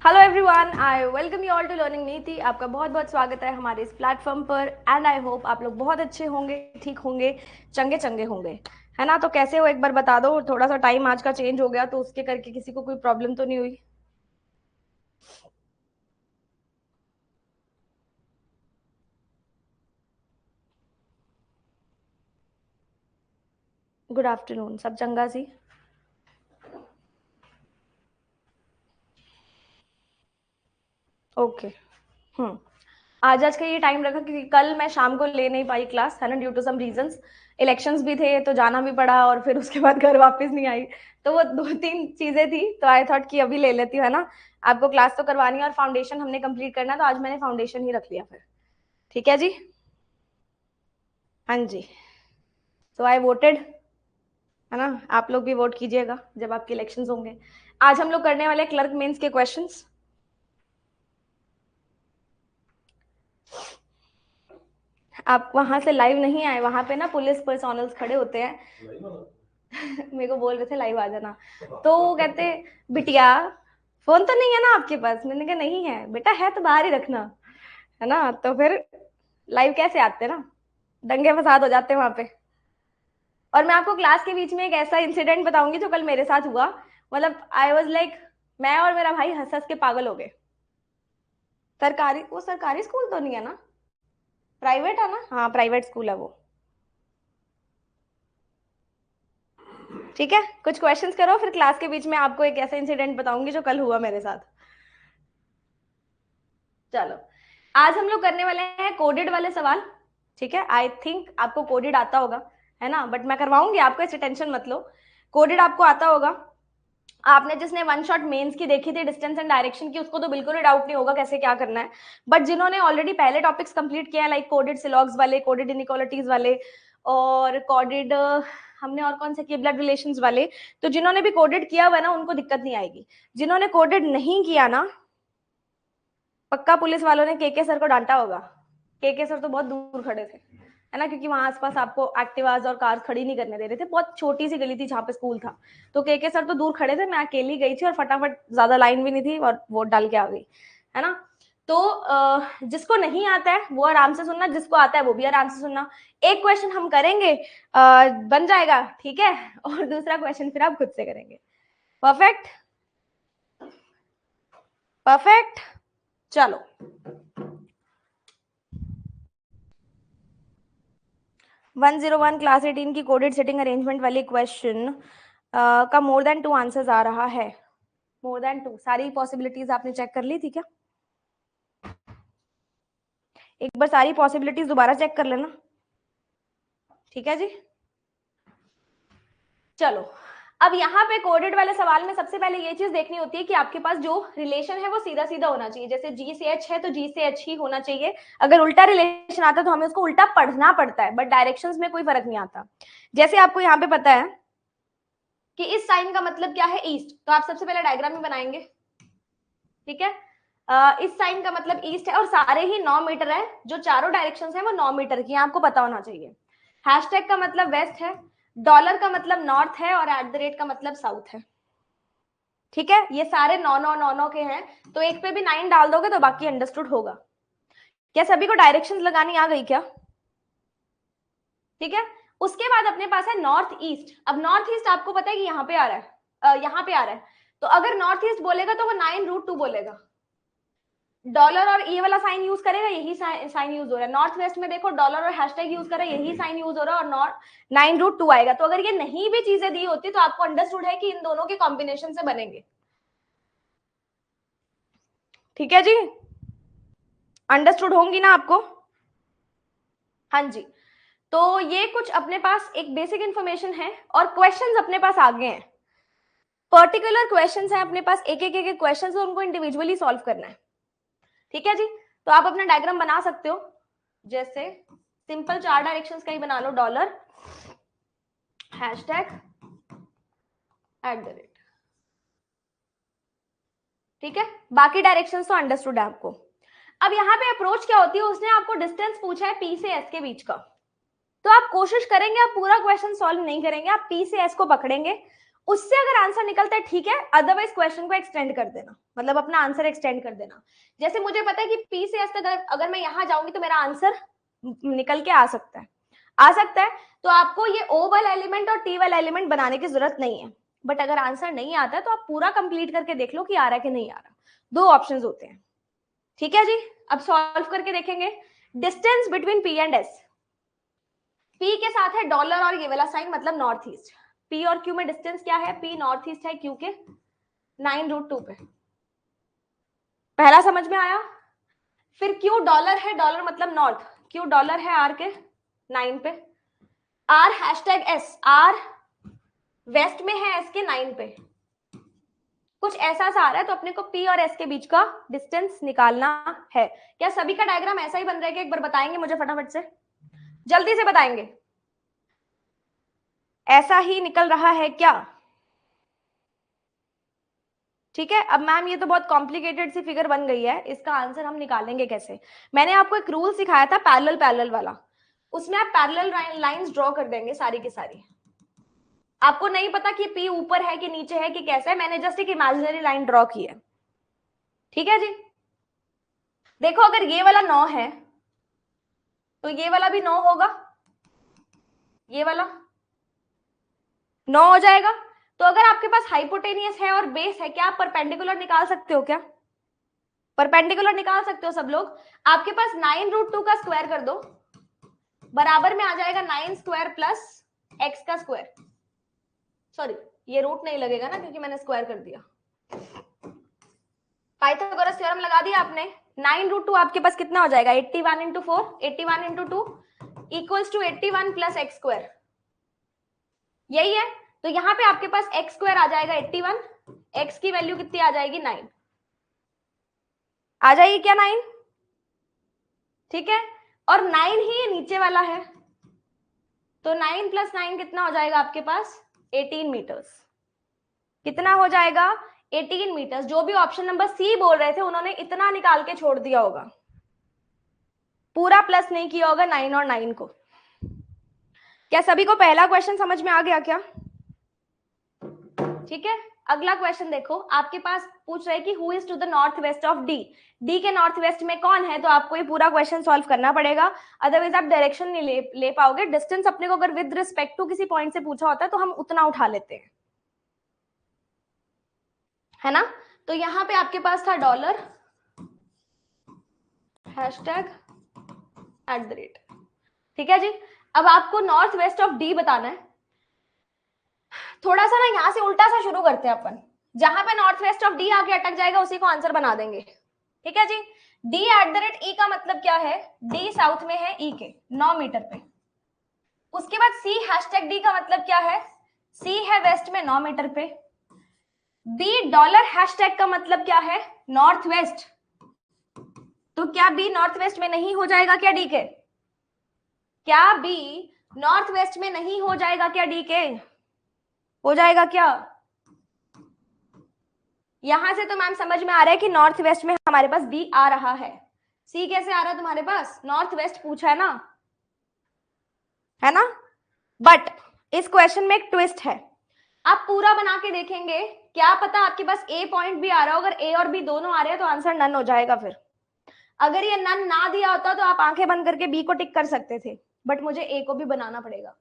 Hello everyone, I welcome you all to learning Niti. आपका बहुत बहुत स्वागत है हमारे इस प्लेटफॉर्म पर एंड आई होप आप लोग बहुत अच्छे होंगे, ठीक होंगे, चंगे चंगे होंगे, है ना। तो कैसे हो एक बार बता दो। थोड़ा सा टाइम आज का चेंज हो गया तो उसके करके किसी को कोई प्रॉब्लम तो नहीं हुई। गुड आफ्टरनून, सब चंगा सी। ओके। हम्म आज का ये टाइम रखा क्योंकि कल मैं शाम को ले नहीं पाई क्लास, है ना, due to some reasons. Elections भी थे तो जाना भी पड़ा और फिर उसके बाद घर वापस नहीं आई। तो वो दो तीन चीजें थी तो आई थॉट कि अभी ले लेती हूँ, है ना। आपको क्लास तो करवानी है और फाउंडेशन हमने कंप्लीट करना है तो आज मैंने फाउंडेशन ही रख लिया फिर। ठीक है जी। हाँ जी। तो आई वोटेड, है ना। आप लोग भी वोट कीजिएगा जब आपके इलेक्शंस होंगे। आज हम लोग करने वाले क्लर्क मेंस के क्वेश्चंस। आप वहां से लाइव नहीं आए, वहां पे ना पुलिस पर्सोनल्स खड़े होते हैं। मेरे को बोल रहे थे लाइव आ जाना, तो वो कहते बिटिया फोन तो नहीं है ना आपके पास। मैंने कहा नहीं है बेटा, है तो बाहर ही रखना, है ना। तो फिर लाइव कैसे आते ना, दंगे फसाद हो जाते हैं वहां पे। और मैं आपको क्लास के बीच में एक ऐसा इंसिडेंट बताऊंगी जो कल मेरे साथ हुआ। मतलब आई वाज लाइक, मैं और मेरा भाई हंस हंस के पागल हो गए। सरकारी, वो सरकारी स्कूल तो नहीं है ना, प्राइवेट है ना। हाँ प्राइवेट स्कूल है वो। ठीक है, कुछ क्वेश्चंस करो फिर क्लास के बीच में आपको एक ऐसा इंसिडेंट बताऊंगी जो कल हुआ मेरे साथ। चलो, आज हम लोग करने वाले हैं कोडेड वाले सवाल। ठीक है, आई थिंक आपको कोडेड आता होगा, है ना, बट मैं करवाऊंगी आपको, इससे टेंशन मत लो। कोडेड आपको आता होगा। आपने जिसने वन शॉट मेंस की देखी थी डिस्टेंस एंड डायरेक्शन की, उसको तो बिल्कुल ही डाउट नहीं होगा कैसे क्या करना है। बट जिन्होंने ऑलरेडी पहले टॉपिक्स कंप्लीट किया है, लाइक कोडेड सिलॉग्स वाले, कोडेड इनइक्वालिटीज वाले, और कोडेड हमने और कौन से किए, ब्लड रिलेशंस वाले। तो जिन्होंने भी कोडेड किया हुआ है ना उनको दिक्कत नहीं आएगी। जिन्होंने कोडेड नहीं किया ना, पक्का पुलिस वालों ने केके सर को डांटा होगा। केके सर तो बहुत दूर खड़े थे, है ना, क्योंकि वहां आसपास आपको एक्टिवाज और कार्स खड़ी नहीं करने दे रहे थे। बहुत छोटी सी गली थी जहाँ पे स्कूल था। तो केके सर तो दूर खड़े थे, मैं अकेली गई थी और फटाफट, ज्यादा लाइन भी नहीं थी और वोट डाल के आ गई, है ना। तो जिसको नहीं आता है वो आराम से सुनना, जिसको आता है वो भी आराम से सुनना। एक क्वेश्चन हम करेंगे, बन जाएगा, ठीक है। और दूसरा क्वेश्चन फिर आप खुद से करेंगे। Perfect, perfect. चलो, 101 क्लास 18 की कोडेड सेटिंग अरेंजमेंट वाली क्वेश्चन का मोर देन 2 आंसर्स आ रहा है। मोर देन 2, सारी पॉसिबिलिटीज आपने चेक कर ली थी क्या? एक बार सारी पॉसिबिलिटीज दोबारा चेक कर लेना, ठीक है जी। चलो, अब यहाँ पे कोडेड वाले सवाल में सबसे पहले ये चीज देखनी होती है कि आपके पास जो रिलेशन है वो सीधा सीधा होना चाहिए। जैसे जी से एच है तो जी से एच ही होना चाहिए। अगर उल्टा रिलेशन आता है तो हमें उसको उल्टा पढ़ना पड़ता है, बट डायरेक्शंस में कोई फर्क नहीं आता। जैसे आपको यहाँ पे पता है कि इस साइन का मतलब क्या है, ईस्ट, तो आप सबसे पहले डायग्राम में बनाएंगे, ठीक है। इस साइन का मतलब ईस्ट है और सारे ही 9 मीटर है, जो चारों डायरेक्शन है वो 9 मीटर की, आपको पता होना चाहिए। हैशटैग का मतलब वेस्ट है, डॉलर का मतलब नॉर्थ है और एट द रेट का मतलब साउथ है। ठीक है, ये सारे 9 9 9 9 के हैं, तो एक पे भी 9 डाल दोगे तो बाकी अंडरस्टूड होगा। क्या सभी को डायरेक्शंस लगानी आ गई क्या? ठीक है। उसके बाद अपने पास है नॉर्थ ईस्ट। अब नॉर्थ ईस्ट आपको पता है कि यहाँ पे आ रहा है, यहाँ पे आ रहा है। तो अगर नॉर्थ ईस्ट बोलेगा तो वो 9√2 बोलेगा। डॉलर और ये वाला साइन यूज करेगा, यही साइन यूज हो रहा है। नॉर्थ वेस्ट में देखो डॉलर और हैशटैग यूज कर रहा है, यही साइन यूज हो रहा है और नॉर्थ 9√2 आएगा। तो अगर ये नहीं भी चीजें दी होती तो आपको अंडरस्टूड है कि इन दोनों के कॉम्बिनेशन से बनेंगे। ठीक है जी, अंडरस्टूड होंगी ना आपको? हाँ जी। तो ये कुछ अपने पास एक बेसिक इंफॉर्मेशन है और क्वेश्चंस अपने पास आगे हैं। पर्टिकुलर क्वेश्चंस हैं अपने पास, एक एक एक क्वेश्चंस है, उनको इंडिविजुअली सॉल्व करना है। ठीक है जी। तो आप अपना डायग्राम बना सकते हो, जैसे सिंपल 4 डायरेक्शंस का ही बना लो, dollar, hashtag, at the rate. ठीक है, बाकी डायरेक्शंस तो अंडरस्टूड है आपको। अब यहाँ पे अप्रोच क्या होती है, उसने आपको डिस्टेंस पूछा है पी से एस के बीच का। तो आप कोशिश करेंगे, आप पूरा क्वेश्चन सॉल्व नहीं करेंगे, आप पी से एस को पकड़ेंगे उससे अगर आंसर निकलता है ठीक है, अदरवाइज क्वेश्चन को एक्सटेंड कर देना, मतलब अपना आंसर एक्सटेंड कर देना। जैसे मुझे पता है कि पी से एस तक अगर मैं यहां जाऊंगी तो मेरा आंसर निकल के आ सकता है, आ सकता है। तो आपको ये ओ वाला एलिमेंट और टी वाला एलिमेंट बनाने की जरूरत नहीं है, बट अगर आंसर नहीं आता है तो आप पूरा कंप्लीट करके देख लो कि आ रहा है कि नहीं आ रहा। दो ऑप्शंस होते हैं, ठीक है जी। अब सॉल्व करके देखेंगे। Distance between P and S, P के साथ है डॉलर और ये वाला साइन, मतलब नॉर्थ ईस्ट। पी और क्यू में डिस्टेंस क्या है, पी नॉर्थ ईस्ट है क्यू के 9√2 पे, पहला समझ में आया। फिर क्यू डॉलर है, डॉलर मतलब नॉर्थ, क्यू डॉलर है आर के 9 पे, R hashtag S, R west में है एस के 9 पे, कुछ ऐसा सा आ रहा है। तो अपने को पी और एस के बीच का डिस्टेंस निकालना है। क्या सभी का डायग्राम ऐसा ही बन रहा है कि एक बार बताएंगे मुझे फटाफट से, जल्दी से बताएंगे, ऐसा ही निकल रहा है क्या? ठीक है। अब मैम ये तो बहुत कॉम्प्लिकेटेड सी फिगर बन गई है, इसका आंसर हम निकालेंगे कैसे? मैंने आपको एक रूल सिखाया था पैरेलल पैरेलल वाला, उसमें आप पैरेलल लाइंस ड्रॉ कर देंगे सारी की सारी। आपको नहीं पता कि पी ऊपर है कि नीचे है कि कैसा है, मैंने जस्ट एक इमेजिनरी लाइन ड्रॉ की है, ठीक है जी। देखो अगर ये वाला 9 है तो ये वाला भी 9 होगा, ये वाला 9 हो जाएगा। तो अगर आपके पास हाइपोटेनियस है और बेस है, क्या आप परपेंडिकुलर निकाल सकते हो? क्या परपेंडिकुलर निकाल सकते हो सब लोग? आपके पास 9√2 का स्क्वायर कर दो, बराबर में आ जाएगा 9 स्क्वायर प्लस एक्स का स्क्वायर। सॉरी ये रूट नहीं लगेगा ना क्योंकि मैंने स्क्वायर कर दिया। पाइथागोरस थ्योरम लगा दिया आपने। 9√2 आपके पास कितना हो जाएगा, 81 into 4, 81 into 2 equals to 81 plus x square, यही है। तो यहाँ पे आपके पास एक्स स्क्वायर आ जाएगा 81, एक्स की वैल्यू कितनी आ जाएगी 9, आ जाएगी क्या 9? ठीक है। और 9 ही नीचे वाला है, तो 9 प्लस 9 कितना हो जाएगा आपके पास 18 मीटर्स। कितना हो जाएगा 18 मीटर्स। जो भी ऑप्शन नंबर सी बोल रहे थे उन्होंने इतना निकाल के छोड़ दिया होगा, पूरा प्लस नहीं किया होगा 9 और 9 को। क्या सभी को पहला क्वेश्चन समझ में आ गया क्या? ठीक है। अगला क्वेश्चन देखो, आपके पास पूछ रहे कि who is to the north west of D, D के नॉर्थ वेस्ट में कौन है। तो आपको ये पूरा क्वेश्चन सॉल्व करना पड़ेगा, अदरवाइज आप डायरेक्शन नहीं ले पाओगे। डिस्टेंस अपने को अगर विद रिस्पेक्ट टू किसी पॉइंट से पूछा होता है तो हम उतना उठा लेते हैं, है ना। तो यहाँ पे आपके पास था डॉलर हैशटैग @, ठीक है जी। अब आपको नॉर्थ वेस्ट ऑफ डी बताना है। थोड़ा सा ना यहाँ से उल्टा सा शुरू करते हैं अपन, जहां पे नॉर्थ वेस्ट ऑफ डी आके अटक जाएगा उसी को आंसर बना देंगे, ठीक है जी। D@E का मतलब क्या है, डी साउथ में है ई के 9 मीटर पे। उसके बाद C हैशटैग डी का मतलब क्या है, C है वेस्ट में 9 मीटर पे। B डॉलर हैशटैग का मतलब क्या है, नॉर्थ वेस्ट। तो क्या B नॉर्थ वेस्ट में नहीं हो जाएगा क्या डी के? क्या B नॉर्थ वेस्ट में नहीं हो जाएगा क्या डी के? हो जाएगा क्या? यहां से तो मैम समझ में आ रहा है कि नॉर्थ वेस्ट में हमारे पास बी आ रहा है। सी कैसे आ रहा है तुम्हारे पास, नॉर्थ वेस्ट पूछा है ना। बट इस क्वेश्चन में एक ट्विस्ट है, आप पूरा बना के देखेंगे, क्या पता आपके पास ए पॉइंट भी आ रहा हो। अगर ए और बी दोनों आ रहे हैं तो आंसर नन हो जाएगा। फिर अगर ये नन ना दिया होता तो आप आंखें बंद करके बी को टिक कर सकते थे, बट मुझे ए को भी बनाना पड़ेगा।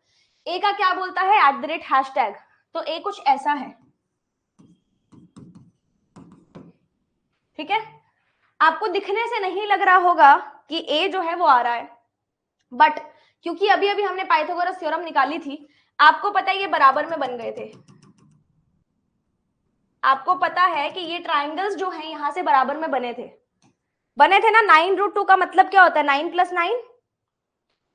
ए का क्या बोलता है, @#, तो ए कुछ ऐसा है, ठीक है। आपको दिखने से नहीं लग रहा होगा कि ए जो है वो आ रहा है, बट क्योंकि अभी अभी हमने पाइथागोरस थ्योरम निकाली थी, आपको पता है ये बराबर में बन गए थे। आपको पता है कि ये ट्राइंगल्स जो हैं यहां से बराबर में बने थे ना। 9√2 का मतलब क्या होता है, 9 + 9,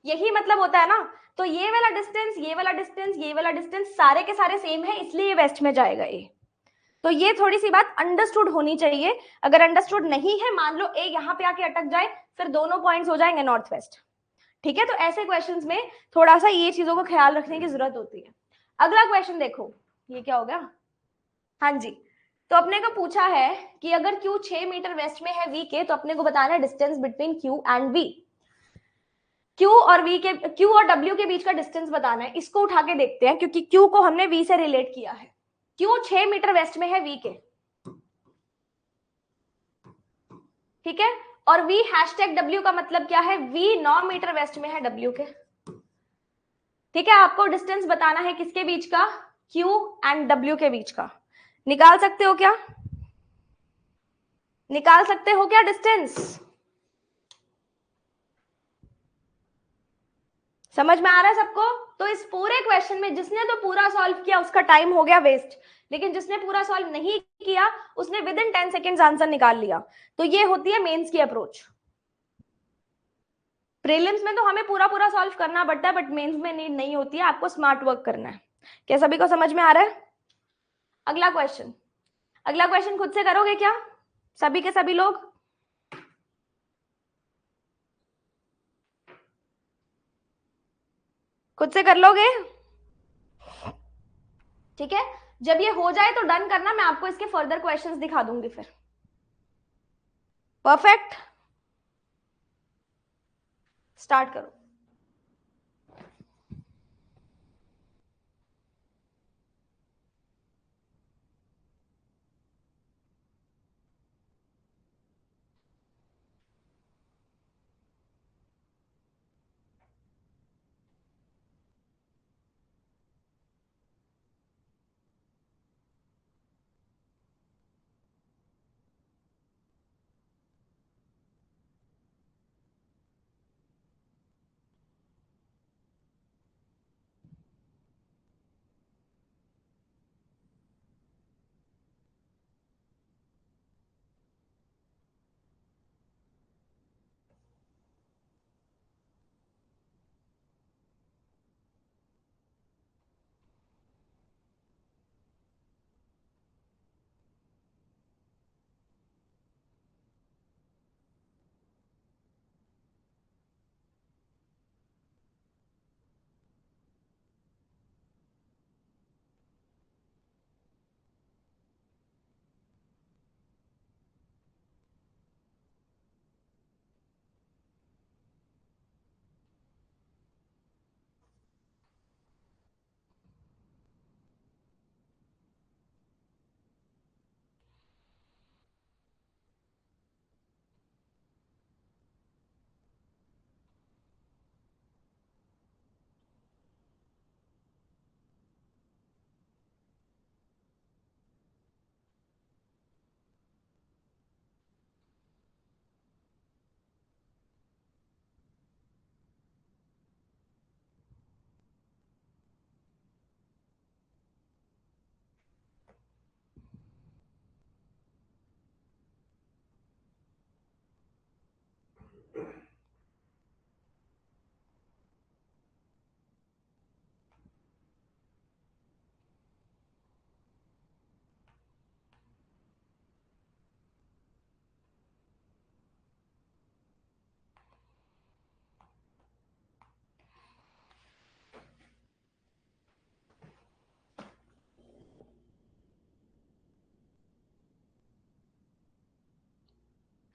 यही मतलब होता है ना। तो ये वाला डिस्टेंस, ये वाला डिस्टेंस, ये वाला डिस्टेंस सारे के सारे सेम है, इसलिए वेस्ट में जाएगा ये। तो ये थोड़ी सी बात अंडरस्टूड होनी चाहिए। अगर अंडरस्टूड नहीं है, मान लो ए यहाँ पे आके अटक जाए, फिर दोनों पॉइंट्स हो जाएंगे नॉर्थ वेस्ट, ठीक है। तो ऐसे क्वेश्चंस में थोड़ा सा ये चीजों को ख्याल रखने की जरूरत होती है। अगला क्वेश्चन देखो, ये क्या हो गया, हाँ जी। तो अपने को पूछा है कि अगर Q 6 मीटर वेस्ट में है V के, तो अपने को बताना है distance between Q and V। Q और W के बीच का डिस्टेंस बताना है। इसको उठा के देखते हैं क्योंकि Q को हमने V से रिलेट किया है। क्यू 6 मीटर वेस्ट में है वी के, ठीक है, और वी हैशटैग डब्ल्यू का मतलब क्या है, वी 9 मीटर वेस्ट में है डब्ल्यू के, ठीक है। आपको डिस्टेंस बताना है किसके बीच का, क्यू एंड डब्ल्यू के बीच का। निकाल सकते हो क्या, निकाल सकते हो क्या डिस्टेंस, समझ में आ रहा है सबको। तो इस पूरे क्वेश्चन में जिसने तो पूरा सॉल्व किया उसका टाइम हो गया वेस्ट, लेकिन जिसने पूरा सॉल्व नहीं किया उसने विद इन 10 सेकेंड्स आंसर निकाल लिया। तो ये होती है मेंस की अप्रोच। प्रीलिम्स में तो हमें पूरा पूरा सॉल्व करना पड़ता है, बट मेंस में नीड नहीं होती है, आपको स्मार्ट वर्क करना है। क्या सभी को समझ में आ रहा है। अगला क्वेश्चन, अगला क्वेश्चन खुद से करोगे क्या सभी के सभी लोग, खुद से कर लोगे, ठीक है। जब ये हो जाए तो डन करना, मैं आपको इसके फर्दर क्वेश्चंस दिखा दूंगी फिर। परफेक्ट, स्टार्ट करो।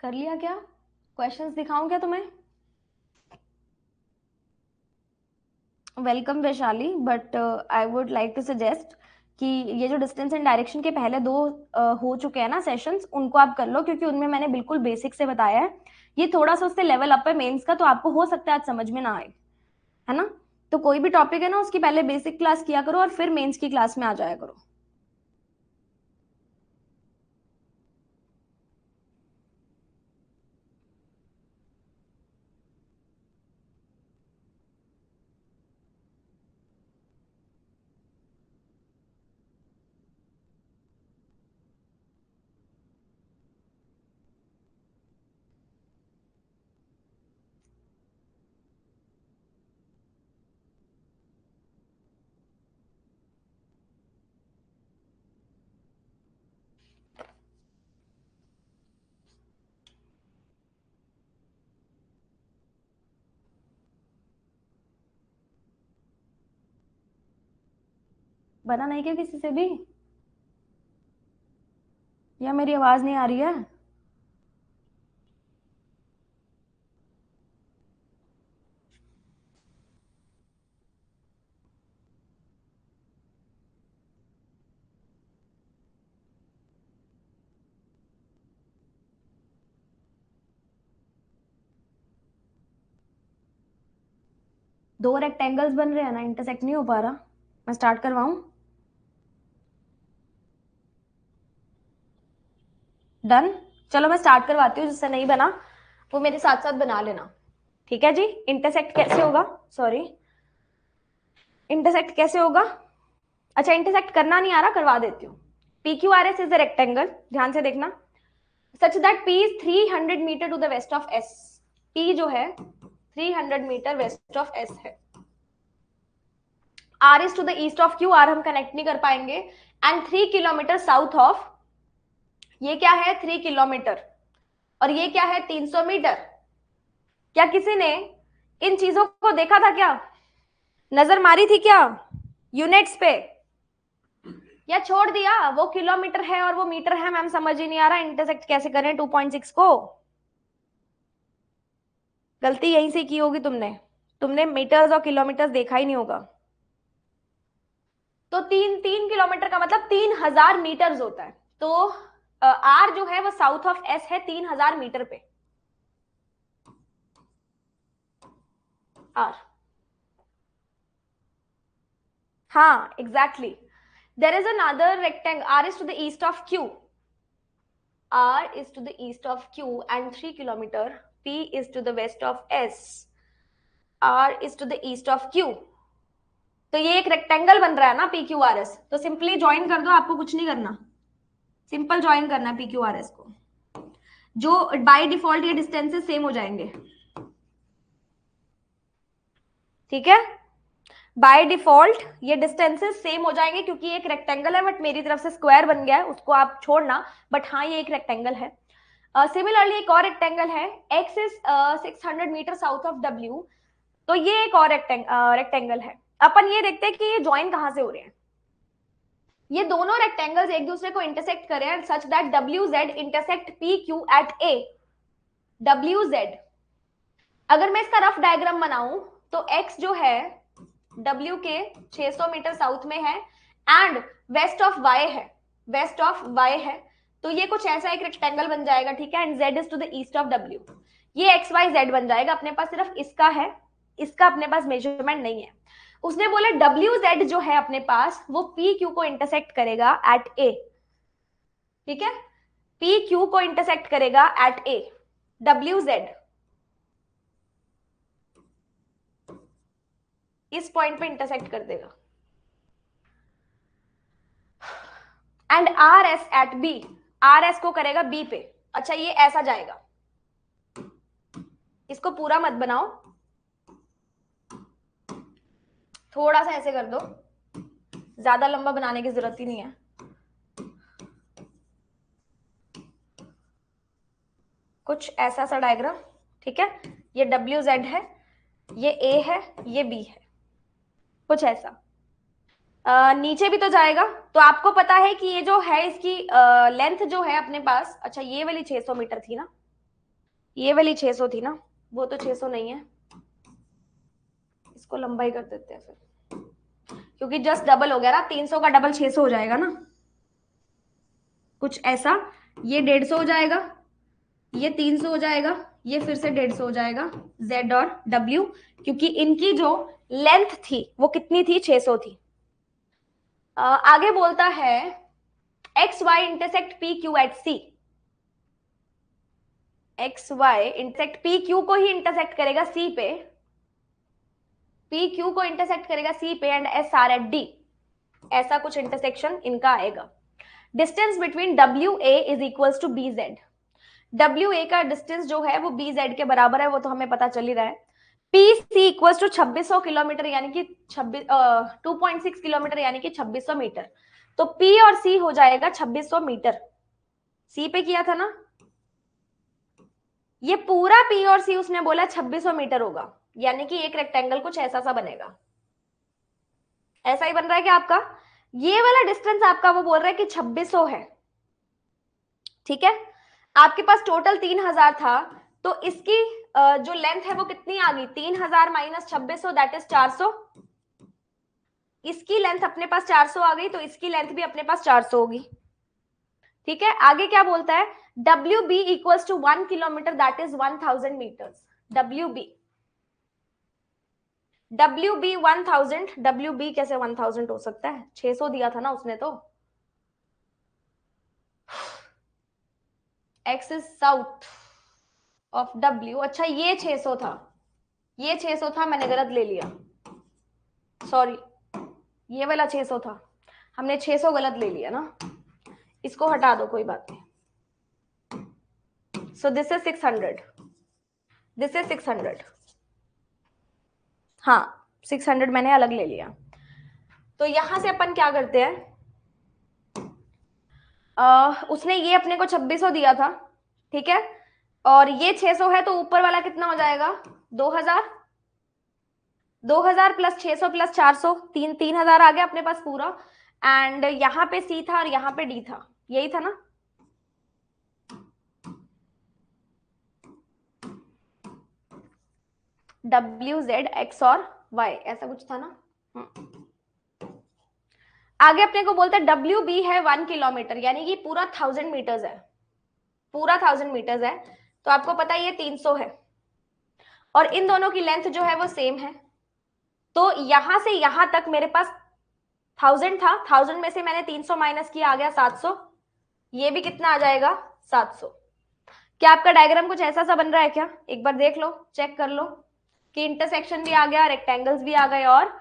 कर लिया क्या, क्वेश्चंस दिखाऊं क्या तुम्हें। Welcome Vaishali, but I would like to suggest कि ये जो डिस्टेंस एंड डायरेक्शन के पहले दो हो चुके हैं ना सेशंस, उनको आप कर लो, क्योंकि उनमें मैंने बिल्कुल बेसिक से बताया है। ये थोड़ा सा उससे लेवल अप है मेंस का, तो आपको हो सकता है आज समझ में ना आए, है ना। तो कोई भी टॉपिक है ना उसकी पहले बेसिक क्लास किया करो और फिर मेंस की क्लास में आ जाया करो। बना नहीं क्या किसी से भी, या मेरी आवाज नहीं आ रही है। दो रेक्टेंगल्स बन रहे हैं ना, इंटरसेक्ट नहीं हो पा रहा। मैं स्टार्ट करवाऊं? डन। चलो मैं स्टार्ट करवाती हूँ, जिससे नहीं बना वो मेरे साथ साथ बना लेना। ठीक है जी। इंटरसेक्ट कैसे होगा? सॉरी, इंटरसेक्ट कैसे होगा? अच्छा, इंटरसेक्ट करना नहीं आ रहा, करवा देती हूँ। P Q R S is a rectangle, ध्यान से देखना, such that P is 300 metre to the west of S. P जो है 300 मीटर वेस्ट ऑफ एस है। R is to the east of Q, R हम कनेक्ट नहीं कर पाएंगे, एंड 3 किलोमीटर साउथ ऑफ, ये क्या है 3 किलोमीटर, और ये क्या है 300 मीटर। क्या किसी ने इन चीजों को देखा था क्या? नजर मारी थी क्या यूनिट्स पे, या छोड़ दिया? वो किलोमीटर है और वो मीटर है, मैम समझ ही नहीं आ रहा इंटरसेक्ट कैसे करें 2.6 को। गलती यहीं से की होगी तुमने, तुमने मीटर्स और किलोमीटर्स देखा ही नहीं होगा। तो 3 किलोमीटर का मतलब 3000 मीटर्स होता है। तो आर जो है वो साउथ ऑफ एस है 3000 मीटर पे। आर, हाँ exactly. There is another rectangle, R is to the east of Q, R is to the east of Q and 3 kilometer. P is to the west of S. R is to the east of Q. तो ये एक rectangle बन रहा है ना P Q R S, तो simply join कर दो, आपको कुछ नहीं करना, सिंपल ज्वाइन करना है पी क्यू आर एस को, जो बाय डिफॉल्ट ये डिस्टेंसेस सेम हो जाएंगे। ठीक है, बाय डिफॉल्ट ये डिस्टेंसेस सेम हो जाएंगे, क्योंकि ये एक रेक्टेंगल है, बट मेरी तरफ से स्क्वायर बन गया है, उसको आप छोड़ना, बट हाँ ये एक रेक्टेंगल है। सिमिलरली एक और रेक्टेंगल है, x is 600 metre south of w, तो ये एक और रेक्टेंगल है। अपन ये देखते हैं कि ये ज्वाइन कहां से हो रहे हैं। ये दोनों रेक्टेंगल्स एक दूसरे को इंटरसेक्ट करें such that W Z intersect P Q at A. W Z, अगर मैं इसका रफ डायग्राम बनाऊं तो x जो है w के 600 मीटर साउथ में है, एंड वेस्ट ऑफ y है, वेस्ट ऑफ y है, तो ये कुछ ऐसा एक रेक्टेंगल बन जाएगा। ठीक है, and z is to the east of w, ये एक्स वाई जेड बन जाएगा। अपने पास सिर्फ इसका है, इसका अपने पास मेजरमेंट नहीं है। उसने बोला डब्ल्यू जेड जो है अपने पास वो पी क्यू को इंटरसेक्ट करेगा एट ए। ठीक है, पी क्यू को इंटरसेक्ट करेगा एट ए, डब्ल्यू जेड इस पॉइंट पे इंटरसेक्ट कर देगा, and R S at B, R S को करेगा बी पे। अच्छा ये ऐसा जाएगा, इसको पूरा मत बनाओ, थोड़ा सा ऐसे कर दो, ज्यादा लंबा बनाने की जरूरत ही नहीं है। कुछ ऐसा सा डायग्राम, ठीक है, ये डब्ल्यू जेड है, ये ए है, ये बी है, कुछ ऐसा। नीचे भी तो जाएगा, तो आपको पता है कि ये जो है इसकी लेंथ जो है अपने पास, अच्छा ये वाली 600 मीटर थी ना, ये वाली 600 थी ना, वो तो 600 नहीं है, इसको लंबाई कर देते हैं फिर, क्योंकि जस्ट डबल हो गया ना, 300 का डबल 600 हो जाएगा ना, कुछ ऐसा। ये 150 हो जाएगा, ये 300 हो जाएगा, ये फिर से 150 हो जाएगा, z और w, क्योंकि इनकी जो लेंथ थी वो कितनी थी 600 थी। आगे बोलता है X Y intersect P Q at C, X Y intersect P Q को ही इंटरसेक्ट करेगा सी पे, पी क्यू को इंटरसेक्ट करेगा सी पे, and S R at D, ऐसा कुछ इंटरसेक्शन इनका आएगा। Distance between W A is equals to B Z, W A का डिस्टेंस जो है वो बी जेड के बराबर है, वो तो हमें पता चल ही रहा है। P C equals to 2600 kilometre, यानी कि 2.6 किलोमीटर, यानी कि 2600 मीटर। तो पी और सी हो जाएगा 2600 मीटर, सी पे किया था ना, ये पूरा पी और सी उसने बोला 2600 मीटर होगा, यानी कि एक रेक्टेंगल कुछ ऐसा सा बनेगा। ऐसा ही बन रहा है क्या आपका? ये वाला डिस्टेंस आपका वो बोल रहा है कि 2600 है। ठीक है, आपके पास टोटल 3000 था, तो इसकी जो लेंथ है वो कितनी आ गई, 3000 माइनस 2600 दैट इज 400। इसकी लेंथ अपने पास 400 आ गई, तो इसकी लेंथ भी अपने पास 400 होगी। ठीक है, आगे क्या बोलता है, W B equals to 1 kilometre that is 1000 metres, W B W B 1000, W B कैसे 1000 हो सकता है, 600 दिया था ना उसने तो। X is south of W, अच्छा ये 600 था, ये 600 था, मैंने गलत ले लिया, सॉरी, ये वाला 600 था, हमने 600 गलत ले लिया ना, इसको हटा दो, कोई बात नहीं। So this is 600, this is 600, हाँ 600 मैंने अलग ले लिया। तो यहां से अपन क्या करते हैं, उसने ये अपने को 2600 दिया था, ठीक है, और ये 600 है, तो ऊपर वाला कितना हो जाएगा, 2000, 2000 प्लस 600 प्लस 400, 3000 आ गया अपने पास पूरा। एंड यहाँ पे सी था और यहाँ पे डी था, यही था ना, डब्ल्यू जेड एक्स और वाई, ऐसा कुछ था ना। आगे अपने को बोलते हैं डब्ल्यू बी है 1 किलोमीटर, यानी कि पूरा 1000 मीटर्स है, पूरा 1000 मीटर्स है, तो आपको पता है ये 300 है, और इन दोनों की लेंथ जो है वो सेम है, तो यहां से यहां तक मेरे पास 1000 था, 1000 में से मैंने 300 माइनस किया, आ गया 700, ये भी कितना आ जाएगा 700। क्या आपका डायग्राम कुछ ऐसा सा बन रहा है क्या, एक बार देख लो, चेक कर लो कि इंटरसेक्शन भी आ गया, रेक्टेंगल्स भी आ गए, और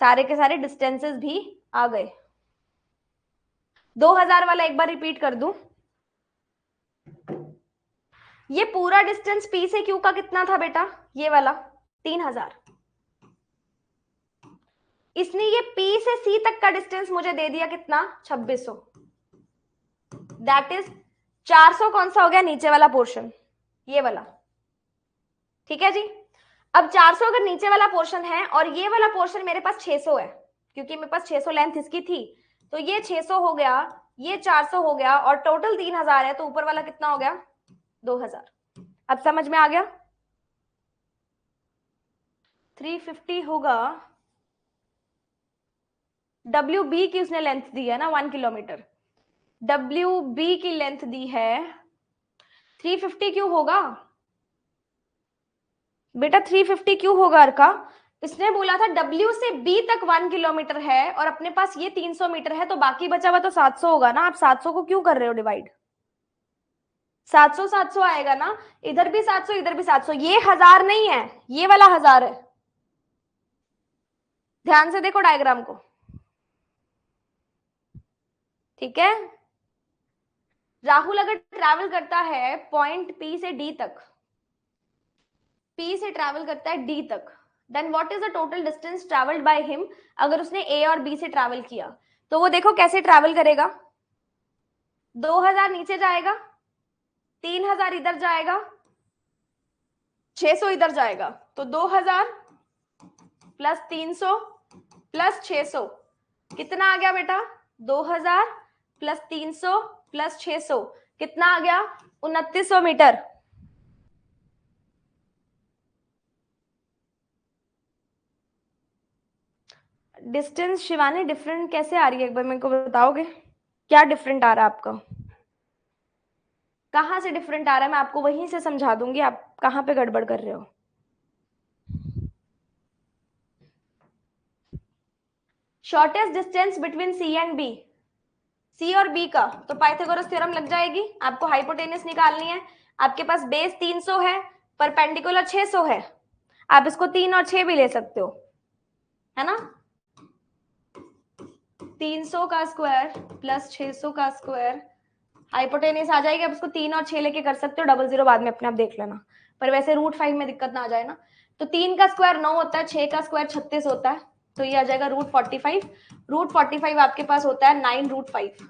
सारे के सारे डिस्टेंसेस भी आ गए। 2000 वाला एक बार रिपीट कर दूं, ये पूरा डिस्टेंस पी से क्यू का कितना था बेटा, ये वाला 3000, इसने ये पी से सी तक का डिस्टेंस मुझे दे दिया कितना, 2600, दैट इज 400 कौन सा हो गया, नीचे वाला पोर्शन, ये वाला, ठीक है जी। अब 400 अगर नीचे वाला पोर्शन है और ये वाला पोर्शन मेरे पास 600 है, क्योंकि मेरे पास 600 लेंथ इसकी थी, तो ये 600 हो गया, ये 400 हो गया, और टोटल 3000 है, तो ऊपर वाला कितना हो गया, 2000। अब समझ में आ गया, 350 होगा, डब्ल्यू बी की उसने लेंथ दी है ना 1 किलोमीटर, डब्ल्यू बी की लेंथ दी है 350, क्यों होगा बेटा, 350 क्यों होगा अर्का, इसने बोला था डब्ल्यू से बी तक 1 किलोमीटर है, और अपने पास ये 300 मीटर है, तो बाकी बचा हुआ तो 700 होगा ना, आप 700 को क्यों कर रहे हो डिवाइड, 700 700 आएगा ना, इधर भी 700 इधर भी 700, ये 1000 नहीं है, ये वाला 1000 है, ध्यान से देखो डायग्राम को, ठीक है। राहुल अगर ट्रैवल करता है पॉइंट पी से डी तक, पी से ट्रैवल करता है डी तक, then what is the total distance travelled by him, अगर उसने ए और बी से ट्रैवल किया, तो वो देखो कैसे ट्रैवल करेगा, 2000 नीचे जाएगा, 3000 इधर जाएगा, 600 इधर जाएगा, तो 2000 प्लस 300 प्लस 600 कितना आ गया बेटा, 2000 प्लस 300 प्लस 600 कितना आ गया, 2900 मीटर। डिस्टेंस शिवानी डिफरेंट कैसे आ रही है, एक बार मेरे को बताओगे, क्या डिफरेंट आ रहा है आपका, कहां से डिफरेंट आ रहा है, मैं आपको वहीं से समझा दूंगी, आप कहां पे गड़बड़ कर रहे हो। Shortest distance between C and B, C और बी का, तो पाइथागोरस थ्योरम लग जाएगी, आपको हाइपोटेनस निकालनी है, आपके पास बेस 300 है, परपेंडिकुलर 600 है, आप इसको 3 और 6 भी ले सकते हो, है ना, 300 का स्क्वायर प्लस 600 का स्क्वायर, हाइपोटेनस आ जाएगी, अब इसको 3 और 6 लेके कर सकते हो, डबल जीरो बाद में अपने आप देख लेना, पर वैसे √5 में दिक्कत ना आ जाए ना, तो 3 का स्क्वायर 9 होता है, 6 का स्क्वायर 36 होता है, तो ये आ जाएगा √45, √45 आपके पास होता है 9√5,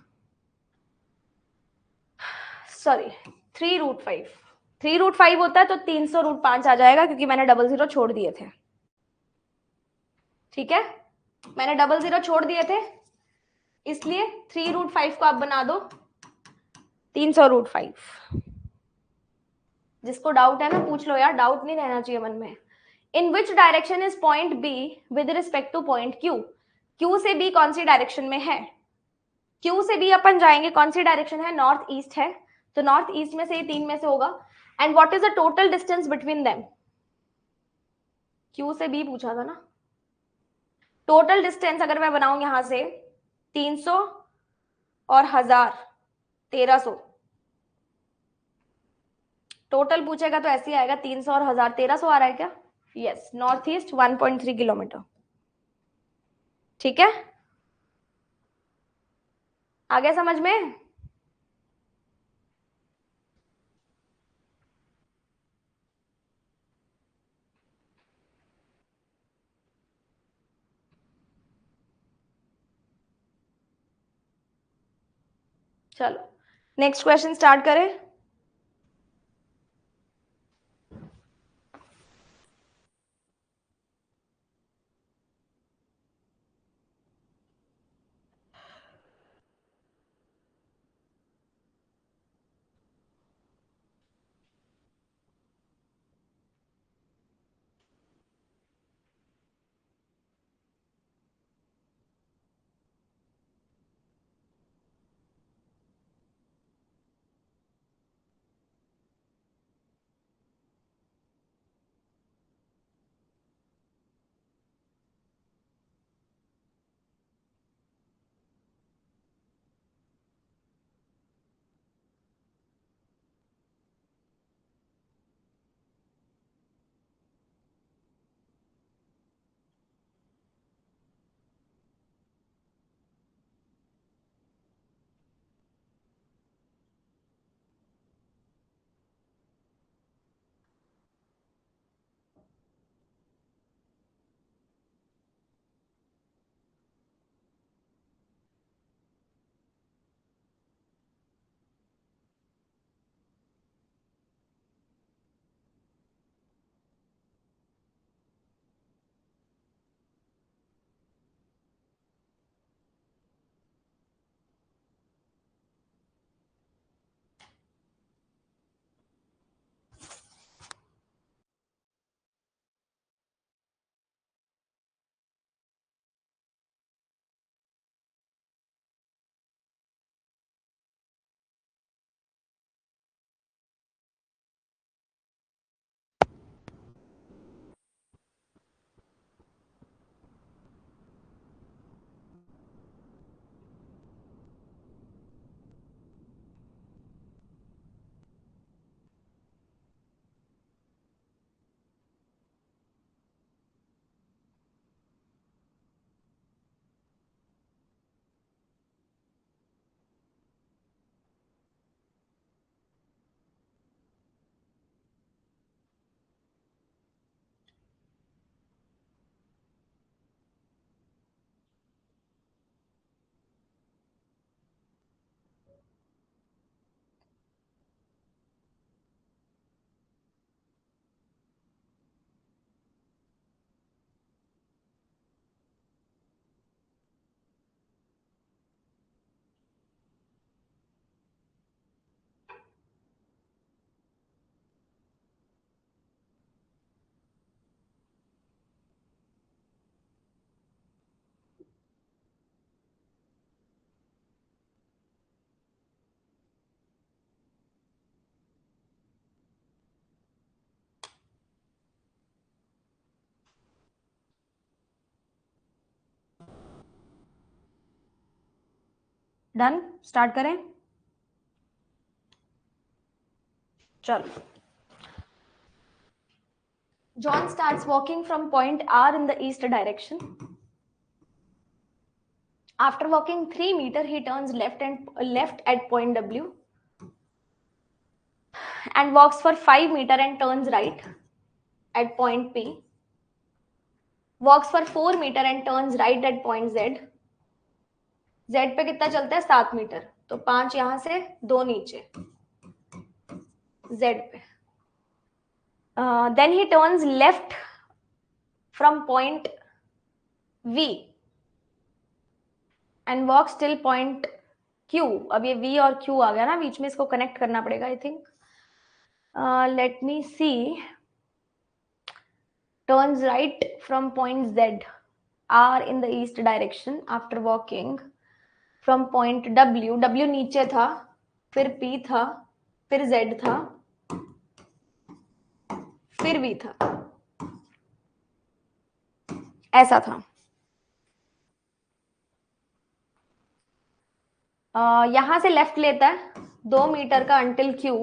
सॉरी 3√5, 3√5 होता है, तो 300√5 आ जाएगा, क्योंकि मैंने डबल जीरो छोड़ दिए थे, ठीक है, मैंने डबल जीरो छोड़ दिए थे, इसलिए 3√5 को आप बना दो 300√5। जिसको डाउट है ना पूछ लो यार, डाउट नहीं रहना चाहिए मन में। In which direction is point B with respect to point Q, Q से बी कौन सी डायरेक्शन में है, क्यू से बी अपन जाएंगे, कौन सी डायरेक्शन है, नॉर्थ ईस्ट है, तो नॉर्थ ईस्ट में से ये 3 में से होगा, and what is the total distance between them, Q से बी पूछा था ना, टोटल डिस्टेंस अगर मैं बनाऊं यहां से 300 और 1000, 1300। टोटल पूछेगा तो ऐसे ही आएगा, 300 और 1000, 1300 आ रहा है क्या? Yes, north east 1.3 kilometre. ठीक है, आगे समझ में? चलो नेक्स्ट क्वेश्चन स्टार्ट करें। डन, स्टार्ट करें। चलो, John starts walking from point R in the east direction. After walking 3 meters, he turns left at point W and walks for 5 meters and turns right at point P. Walks for 4 meters and turns right at point Z. Z पे कितना चलता है? 7 metre, तो 5 यहां से, 2 नीचे Z पे. Then he turns left from point V and walks till point Q. अब ये V और Q आ गया ना बीच में, इसको कनेक्ट करना पड़ेगा I think. Let me see. Turns right from point Z, R in the east direction after walking from point W. W नीचे था, फिर P था, फिर Z था, फिर V था, ऐसा था. यहां से लेफ्ट लेता है 2 मीटर का until Q.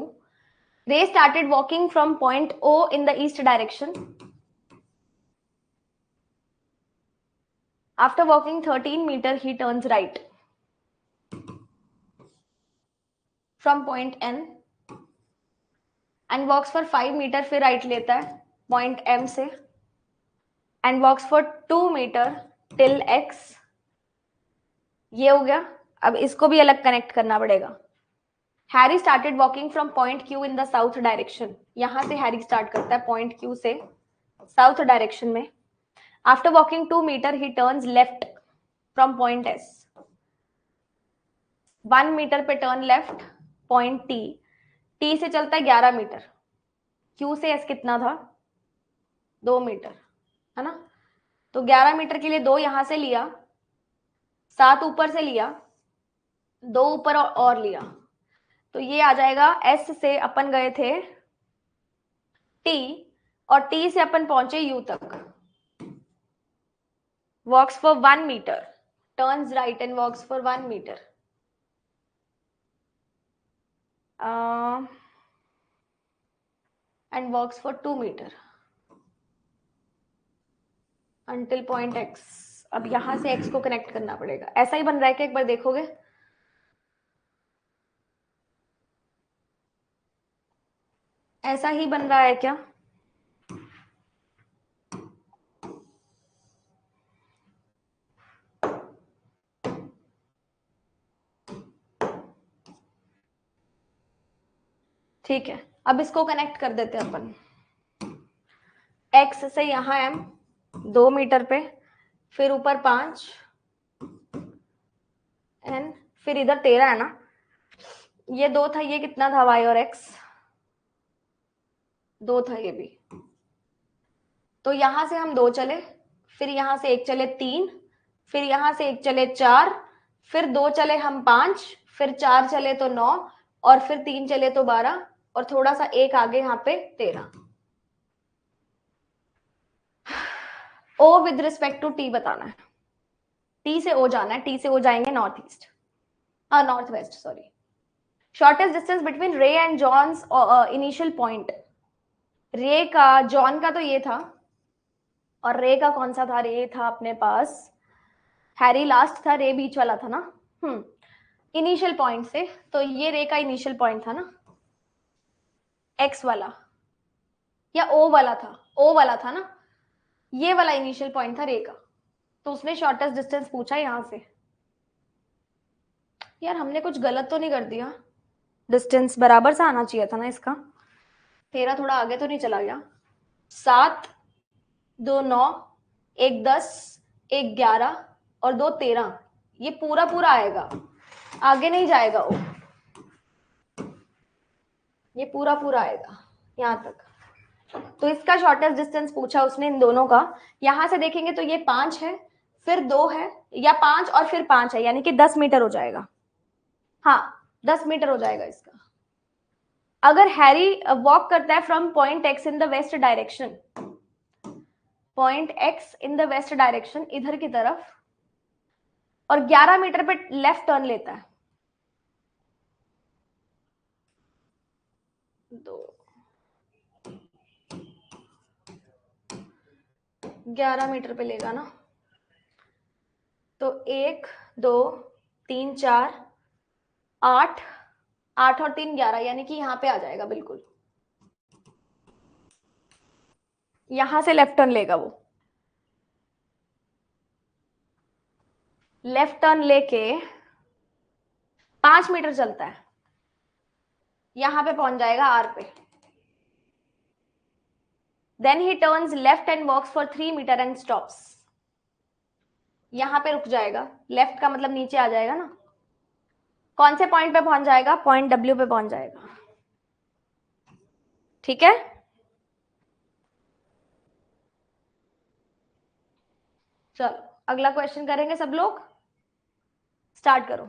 They started walking from point O in the east direction. After walking 13 meters, he turns right from point N and walks for 5 meters. फिर right लेता है point M से and walks for 2 meters till X. ये हो गया. अब इसको भी अलग कनेक्ट करना पड़ेगा. Harry started walking from point Q in the south direction. यहां से हैरी स्टार्ट करता है पॉइंट क्यू से साउथ डायरेक्शन में. After walking 2 metre he turns left from point S. 1 metre पे turn left point T. T से चलता है 11 मीटर. क्यू से एस कितना था? 2 मीटर है ना. तो 11 मीटर के लिए 2 यहां से लिया, 7 ऊपर से लिया, 2 ऊपर और लिया. तो ये आ जाएगा. एस से अपन गए थे टी और टी से अपन पहुंचे यू तक. Walks for 1 metre, turns right and walks for 1 metre. And walks for 2 metre until point X. अब यहां से एक्स को कनेक्ट करना पड़ेगा. ऐसा ही बन रहा है कि एक बार देखोगे? ऐसा ही बन रहा है क्या? ठीक है. अब इसको कनेक्ट कर देते हैं अपन. एक्स से यहां एम 2 मीटर पे, फिर ऊपर 5 एन, फिर इधर 13 है ना. ये 2 था, ये कितना था? वाई और एक्स 2 था ये भी. तो यहां से हम 2 चले, फिर यहां से 1 चले 3, फिर यहां से 1 चले 4, फिर 2 चले हम 5, फिर 4 चले तो 9, और फिर 3 चले तो 12, और थोड़ा सा एक आगे यहाँ पे 13. ओ विद रिस्पेक्ट टू टी बताना है. टी से ओ जाना है. टी से ओ जाएंगे north east, north west sorry. Shortest distance between रे एंड जॉन्स इनिशियल पॉइंट. रे का, जॉन का तो ये था, और रे का कौन सा था? रे था अपने पास, हैरी लास्ट था, रे बीच वाला था ना. इनिशियल पॉइंट से, तो ये रे का इनिशियल पॉइंट था ना, एक्स वाला, या ओ वाला था? ओ वाला था ना. ये वाला इनिशियल पॉइंट था रे का. तो उसने शॉर्टेस्ट डिस्टेंस पूछा यहां से. यार हमने कुछ गलत तो नहीं कर दिया? डिस्टेंस बराबर सा आना चाहिए था ना इसका. 13 थोड़ा आगे तो नहीं चला गया? 7, 2 9, 1 10, 1 11 और 2 13. ये पूरा पूरा आएगा, आगे नहीं जाएगा वो. ये पूरा पूरा आएगा यहां तक. तो इसका शॉर्टेस्ट डिस्टेंस पूछा उसने इन दोनों का. यहां से देखेंगे तो ये 5 है, फिर 2 है, या 5 और फिर 5 है, यानी कि 10 मीटर हो जाएगा. हाँ 10 मीटर हो जाएगा इसका. अगर हैरी वॉक करता है from point x in the west direction, point x in the west direction इधर की तरफ, और 11 मीटर पे लेफ्ट टर्न लेता है, 11 मीटर पे लेगा ना. तो 1 2 3 4 8, 8 और 3 11, यानी कि यहां पे आ जाएगा बिल्कुल. यहां से लेफ्ट टर्न लेगा वो. लेफ्ट टर्न लेके 5 मीटर चलता है, यहां पे पहुंच जाएगा आर पे. Then he turns left and walks for 3 metre and stops. यहां पे रुक जाएगा. लेफ्ट का मतलब नीचे आ जाएगा ना. कौन से पॉइंट पे पहुंच जाएगा? पॉइंट डब्ल्यू पे पहुंच जाएगा. ठीक है. चलो अगला क्वेश्चन करेंगे सब लोग. स्टार्ट करो.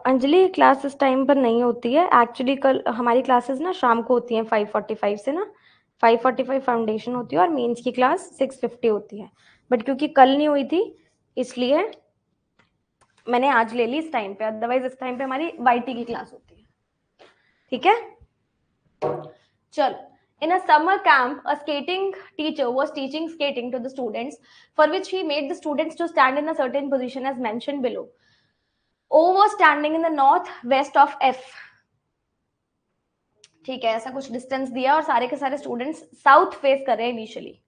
अंजलि क्लास इस टाइम पर नहीं होती है एक्चुअली। कल हमारी क्लासेस ना शाम को होती हैं 5:45 से ना। 5:45 फाउंडेशन होती है और मेंस की क्लास 6:50 होती है। बट क्योंकि कल नहीं हुई थी इसलिए मैंने आज ले ली इस टाइम पे, अदरवाइज इस टाइम पे हमारी वाईटी की क्लास होती है। ठीक है, चलो। In a summer camp, a skating teacher was teaching skating to the students, for which he made the students to stand in a certain position as mentioned below. O was standing in the north west of F. ठीक है, ऐसा कुछ distance दिया और सारे के सारे students south face कर रहे हैं इनिशियली।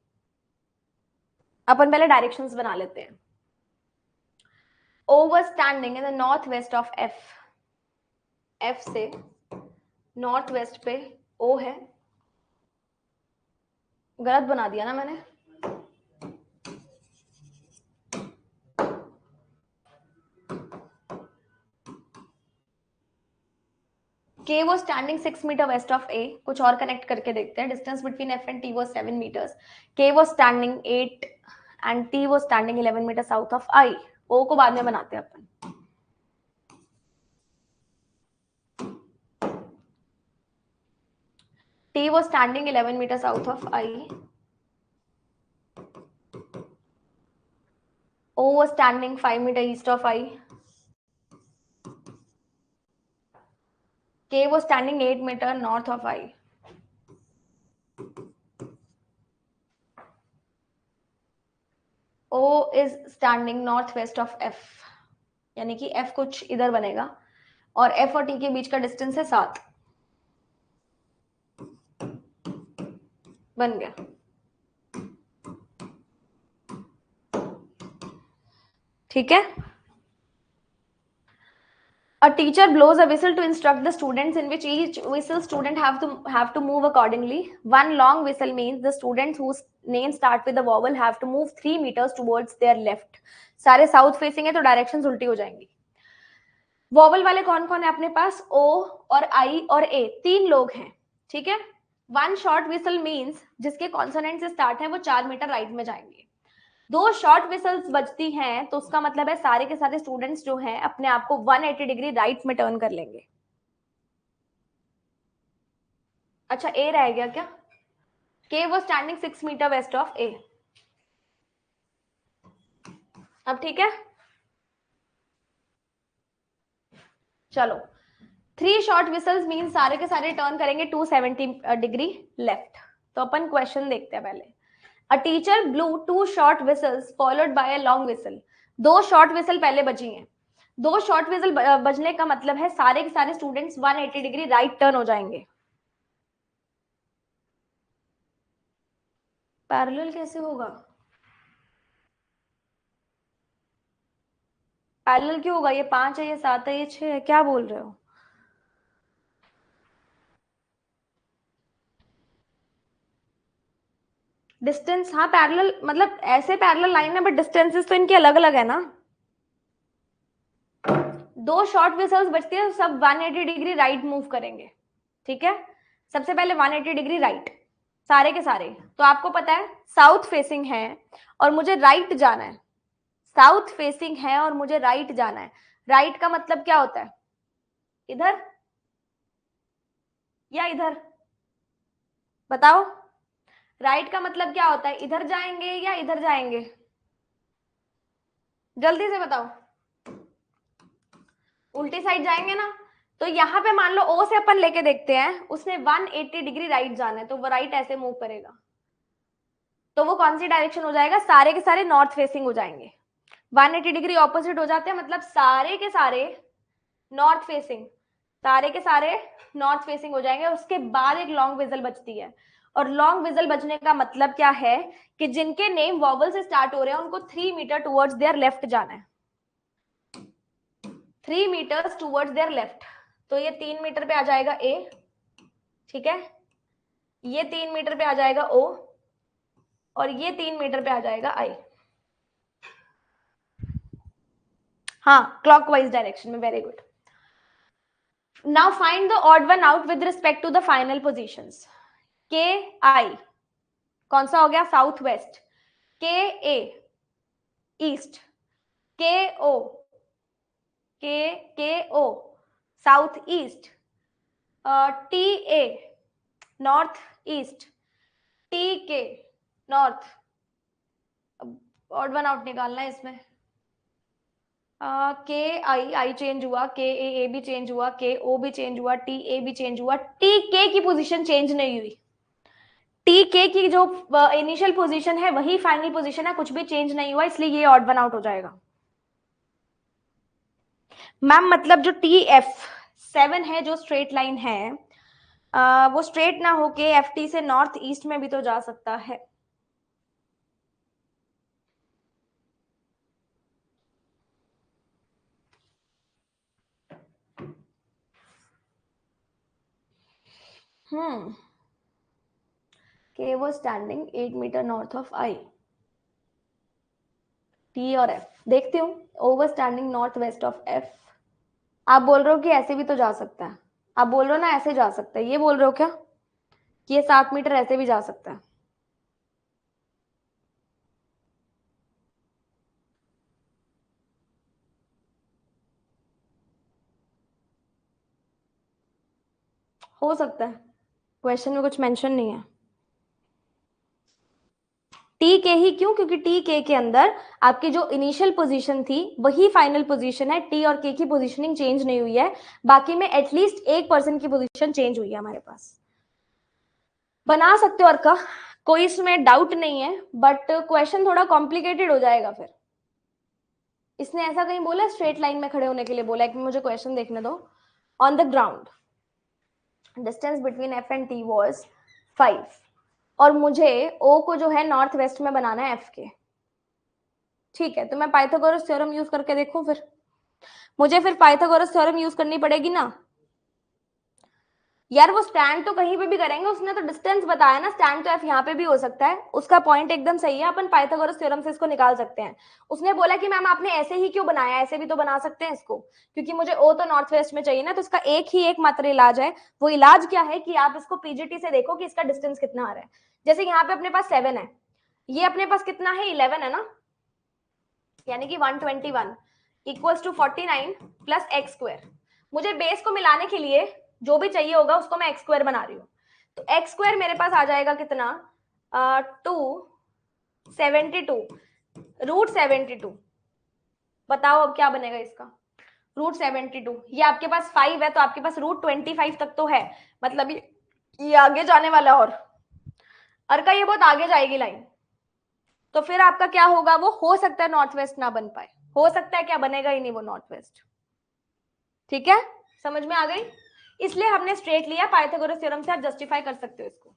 अपन पहले डायरेक्शंस बना लेते हैं। O was standing in the north west of F. F से नॉर्थ वेस्ट पे O है। गलत बना दिया ना मैंने? K was standing 6 meter west of A. कुछ और कनेक्ट करके देखते हैं। Distance between F and T was 7 meters. K was standing 8 and T was standing 11 meters south of I. O को बाद में बनाते हैं अपन। T was standing 11 meters south of I. O was standing 5 meters east of I. K was standing 8 meters north of I. O is standing northwest of F. यानी कि F कुछ इधर बनेगा और F और T के बीच का डिस्टेंस है 7। बन गया। ठीक है। A teacher blows a whistle to instruct the students, in which each whistle student have to move accordingly. One long whistle means the students whose names start with the vowel have to move 3 meters towards their left. सारे south facing है तो directions उल्टी हो जाएंगी। Vowel वाले कौन कौन है अपने पास? O और I और A, 3 लोग हैं। ठीक है। वन शॉर्ट विसल मीन्स जिसके कॉन्सोनेंट से स्टार्ट है वो 4 मीटर राइट में जाएंगे। 2 शॉर्ट विसल्स बजती हैं तो उसका मतलब है सारे के सारे स्टूडेंट्स जो हैं अपने आप को 180 डिग्री राइट में टर्न कर लेंगे। अच्छा, ए रह गया क्या? के वो स्टैंडिंग 6 मीटर वेस्ट ऑफ ए। अब ठीक है, चलो। 3 शॉर्ट विसल्स मीन सारे के सारे टर्न करेंगे 270 डिग्री लेफ्ट। तो अपन क्वेश्चन देखते हैं पहले। A teacher blue 2 short whistles followed by a long whistle. 2 short whistle पहले बजी हैं। 2 शॉर्ट विसल बजने का मतलब है सारे के सारे स्टूडेंट्स 180 डिग्री राइट टर्न हो जाएंगे। पैरेलल कैसे होगा? पैरेलल क्यों होगा? ये 5 है, ये 7 है, ये 6 है, क्या बोल रहे हो? डिस्टेंस, हाँ पैरेलल मतलब ऐसे पैरेलल लाइन है बट डिस्टेंसेस तो इनकी अलग अलग है ना। 2 शॉर्ट विसल्स बचती है, सब 180 डिग्री राइट मूव करेंगे। ठीक है, सबसे पहले 180 डिग्री राइट सारे के सारे। तो आपको पता है साउथ फेसिंग है और मुझे राइट जाना है। साउथ फेसिंग है और मुझे राइट जाना है। राइट का मतलब क्या होता है? इधर या इधर? बताओ, राइट का मतलब क्या होता है? इधर जाएंगे या इधर जाएंगे? जल्दी से बताओ। उल्टी साइड जाएंगे ना। तो यहाँ पे मान लो ओ से अपन लेके देखते हैं, उसने 180 डिग्री राइट जाना है तो वो राइट ऐसे मूव करेगा। तो वो कौन सी डायरेक्शन हो जाएगा? सारे के सारे नॉर्थ फेसिंग हो जाएंगे। 180 डिग्री ऑपोजिट हो जाते हैं मतलब सारे के सारे नॉर्थ फेसिंग, सारे के सारे नॉर्थ फेसिंग हो जाएंगे। उसके बाद एक लॉन्ग विजल बचती है और लॉन्ग विजल बजने का मतलब क्या है कि जिनके नेम वॉवल से स्टार्ट हो रहे हैं उनको 3 मीटर टुवर्ड्स देयर लेफ्ट जाना है, 3 मीटर्स टुवर्ड्स देयर लेफ्ट। तो ये 3 मीटर पे आ जाएगा ए, ठीक है, ये 3 मीटर पे आ जाएगा ओ, और ये 3 मीटर पे आ जाएगा आई। हाँ, क्लॉकवाइज डायरेक्शन में, very good. Now find the odd one out with respect to the final positions. K I कौन सा हो गया, साउथ वेस्ट, के A east, K O south east, T A north east, T K north. Odd one out निकालना है इसमें। के I change हुआ, के ए भी चेंज हुआ, के ओ भी चेंज हुआ, टी ए भी चेंज हुआ, टी के की पोजीशन चेंज नहीं हुई। टी के की जो इनिशियल पोजीशन है वही फाइनल पोजीशन है, कुछ भी चेंज नहीं हुआ, इसलिए ये ऑड वन आउट हो जाएगा। मैम मतलब जो टी एफ 7 है, जो स्ट्रेट लाइन है, वो स्ट्रेट ना होके एफ टी से नॉर्थ ईस्ट में भी तो जा सकता है। के वो standing 8 metre north of I. T और एफ देखती हूँ, over standing north west of F. आप बोल रहे हो कि ऐसे भी तो जा सकता है, आप बोल रहे हो ना ऐसे जा सकता है, ये बोल रहे हो क्या कि ये 7 मीटर ऐसे भी जा सकता है? हो सकता है, क्वेश्चन में कुछ मेंशन नहीं है। टी के ही क्यों, क्योंकि टी के अंदर आपकी जो इनिशियल पोजीशन थी वही फाइनल पोजीशन है, टी और के की पोजीशनिंग चेंज नहीं हुई है, बाकी में एटलीस्ट एक पर्सन की पोजीशन चेंज हुई है हमारे पास। बना सकते हो और का कोई इसमें डाउट नहीं है, बट क्वेश्चन थोड़ा कॉम्प्लिकेटेड हो जाएगा फिर। इसने ऐसा कहीं बोला स्ट्रेट लाइन में खड़े होने के लिए बोला है कि मुझे क्वेश्चन देखने दो। On the ground distance between F and T was 5, और मुझे ओ को जो है नॉर्थ वेस्ट में बनाना है एफ के। ठीक है, तो मैं पाइथागोरस थ्योरम यूज करके देखूं फिर, मुझे फिर पाइथागोरस थ्योरम यूज करनी पड़ेगी ना यार। वो स्टैंड तो कहीं पे भी करेंगे, उसने तो डिस्टेंस बताया ना, स्टैंड तो एफ यहाँ पे भी हो सकता है, उसका पॉइंट एकदम सही है, अपन पाइथागोरस थ्योरम से इसको निकाल सकते हैं। उसने बोला कि मैम आपने ऐसे ही क्यों बनाया, ऐसे भी तो बना सकते हैं इसको, क्योंकि मुझे ओ तो नॉर्थ वेस्ट में चाहिए ना, तो इसका एक ही एक मात्र इलाज है। वो इलाज क्या है कि आप इसको पीजीटी से देखो कि इसका डिस्टेंस कितना आ रहा है। जैसे यहाँ पे अपने पास 7 है, ये अपने पास कितना है, 11 है ना, यानी कि 121 equals to 49 plus x square. मुझे बेस को मिलाने के लिए जो भी चाहिए होगा उसको मैं एक्स स्क्वायर बना रही हूँ, तो एक्स स्क्वायर मेरे पास आ जाएगा कितना, 272 रूट 72। बताओ अब क्या बनेगा इसका, रूट 72। ये आपके पास 5 है तो आपके पास रूट 25 तक तो है, मतलब ये आगे जाने वाला, और का ये बहुत आगे जाएगी लाइन, तो फिर आपका क्या होगा, वो हो सकता है नॉर्थ वेस्ट ना बन पाए, हो सकता है क्या, बनेगा ही नहीं वो नॉर्थ वेस्ट। ठीक है, समझ में आ गई, इसलिए हमने स्ट्रेट लिया, पाइथागोरस थ्योरम से आप जस्टिफाई कर सकते हो इसको।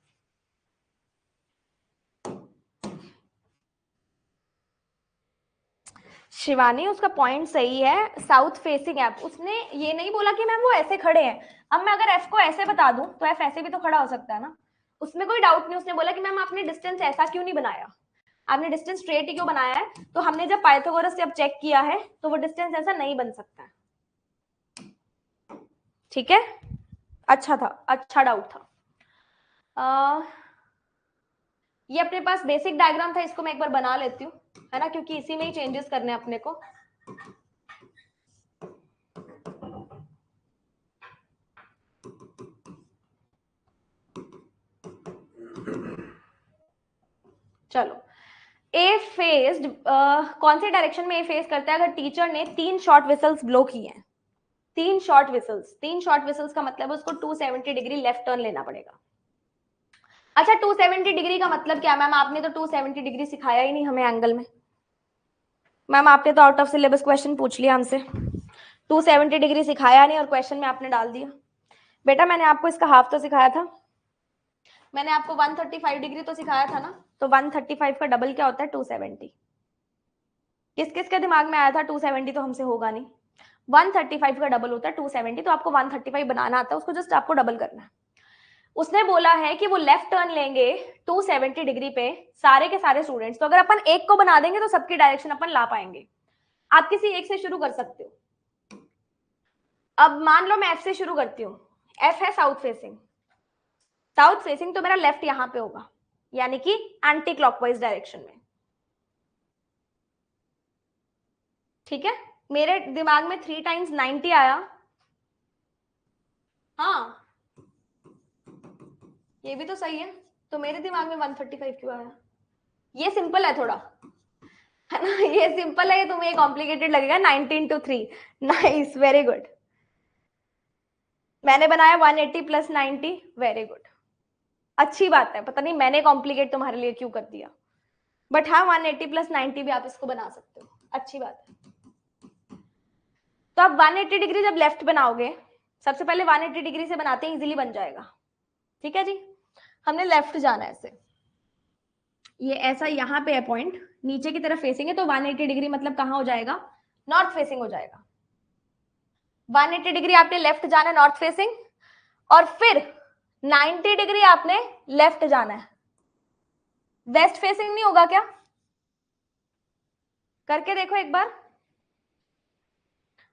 शिवानी उसका पॉइंट सही है, साउथ फेसिंग एफ, उसने ये नहीं बोला कि मैम वो ऐसे खड़े हैं। अब मैं अगर एफ को ऐसे बता दूं तो एफ ऐसे भी तो खड़ा हो सकता है ना, उसमें कोई डाउट नहीं। उसने बोला कि मैम आपने डिस्टेंस ऐसा क्यों नहीं बनाया, आपने डिस्टेंस स्ट्रेट ही क्यों बनाया है, तो हमने जब पाइथागोरस से अब चेक किया है तो वो डिस्टेंस ऐसा नहीं बन सकता है। ठीक है, अच्छा था, अच्छा डाउट था। ये अपने पास बेसिक डायग्राम था, इसको मैं एक बार बना लेती हूँ, है ना, क्योंकि इसी में ही चेंजेस करने हैं अपने को। चलो, ए फेस्ड, कौन से डायरेक्शन में ए फेस करता है, अगर टीचर ने 3 शॉर्ट विसल्स ब्लो किए हैं, 3 शॉर्ट विसल्स, 3 शॉर्ट विसल्स का मतलब उसको 270 डिग्री लेफ्ट टर्न लेना पड़ेगा। अच्छा, 270 डिग्री का मतलब क्या मैम, आपने तो 270 डिग्री सिखाया ही नहीं हमें एंगल में। मैम आपने तो आउट ऑफ सिलेबस क्वेश्चन पूछ लिया हमसे, 270 डिग्री सिखाया नहीं और क्वेश्चन में आपने डाल दिया। बेटा मैंने आपको इसका हाफ तो सिखाया था, मैंने आपको 135 डिग्री तो सिखाया था ना, तो 135 का डबल क्या होता है 270। किस किस के दिमाग में आया था 270 तो हमसे होगा नहीं, 135 का डबल होता है 270, तो आपको 135 बनाना आता है, उसको जस्ट आपको डबल करना है। उसने बोला है कि वो लेफ्ट टर्न लेंगे 270 डिग्री पे सारे के सारे स्टूडेंट्स, तो अगर अपन एक को बना देंगे तो सबकी डायरेक्शन अपन ला पाएंगे। आप किसी एक से शुरू कर सकते हो। अब मान लो मैं एफ से शुरू करती हूँ, एफ है साउथ फेसिंग, साउथ फेसिंग तो मेरा लेफ्ट यहां पे होगा, यानी कि एंटी क्लॉकवाइज डायरेक्शन में। ठीक है, मेरे दिमाग में 3 टाइम्स 90 आया। हाँ ये भी तो सही है, तो मेरे दिमाग में 135 क्यों आया? ये सिंपल है थोड़ा, है ना, ये सिंपल है, ये तुम्हें कॉम्प्लिकेटेड लगेगा। 19 to 3, नाइस, वेरी गुड। मैंने बनाया 180 प्लस 90, वेरी गुड, अच्छी बात है। पता नहीं मैंने कॉम्प्लिकेट तुम्हारे लिए क्यों कर दिया, बट हाँ 180 प्लस 90 भी आप इसको बना सकते हो, अच्छी बात है। तो आप 180 डिग्री जब लेफ्ट बनाओगे, सबसे पहले 180 डिग्री से बनाते हैं, इजीली बन जाएगा। ठीक है जी, हमने लेफ्ट जाना है ऐसे, ये ऐसा यहाँ पे है पॉइंट, नीचे की तरफ फेसिंग है, तो 180 डिग्री मतलब कहाँ हो जाएगा, नॉर्थ फेसिंग हो जाएगा। 180 डिग्री आपने लेफ्ट जाना है नॉर्थ फेसिंग, और फिर 90 डिग्री आपने लेफ्ट जाना है, वेस्ट फेसिंग नहीं होगा क्या? करके देखो एक बार।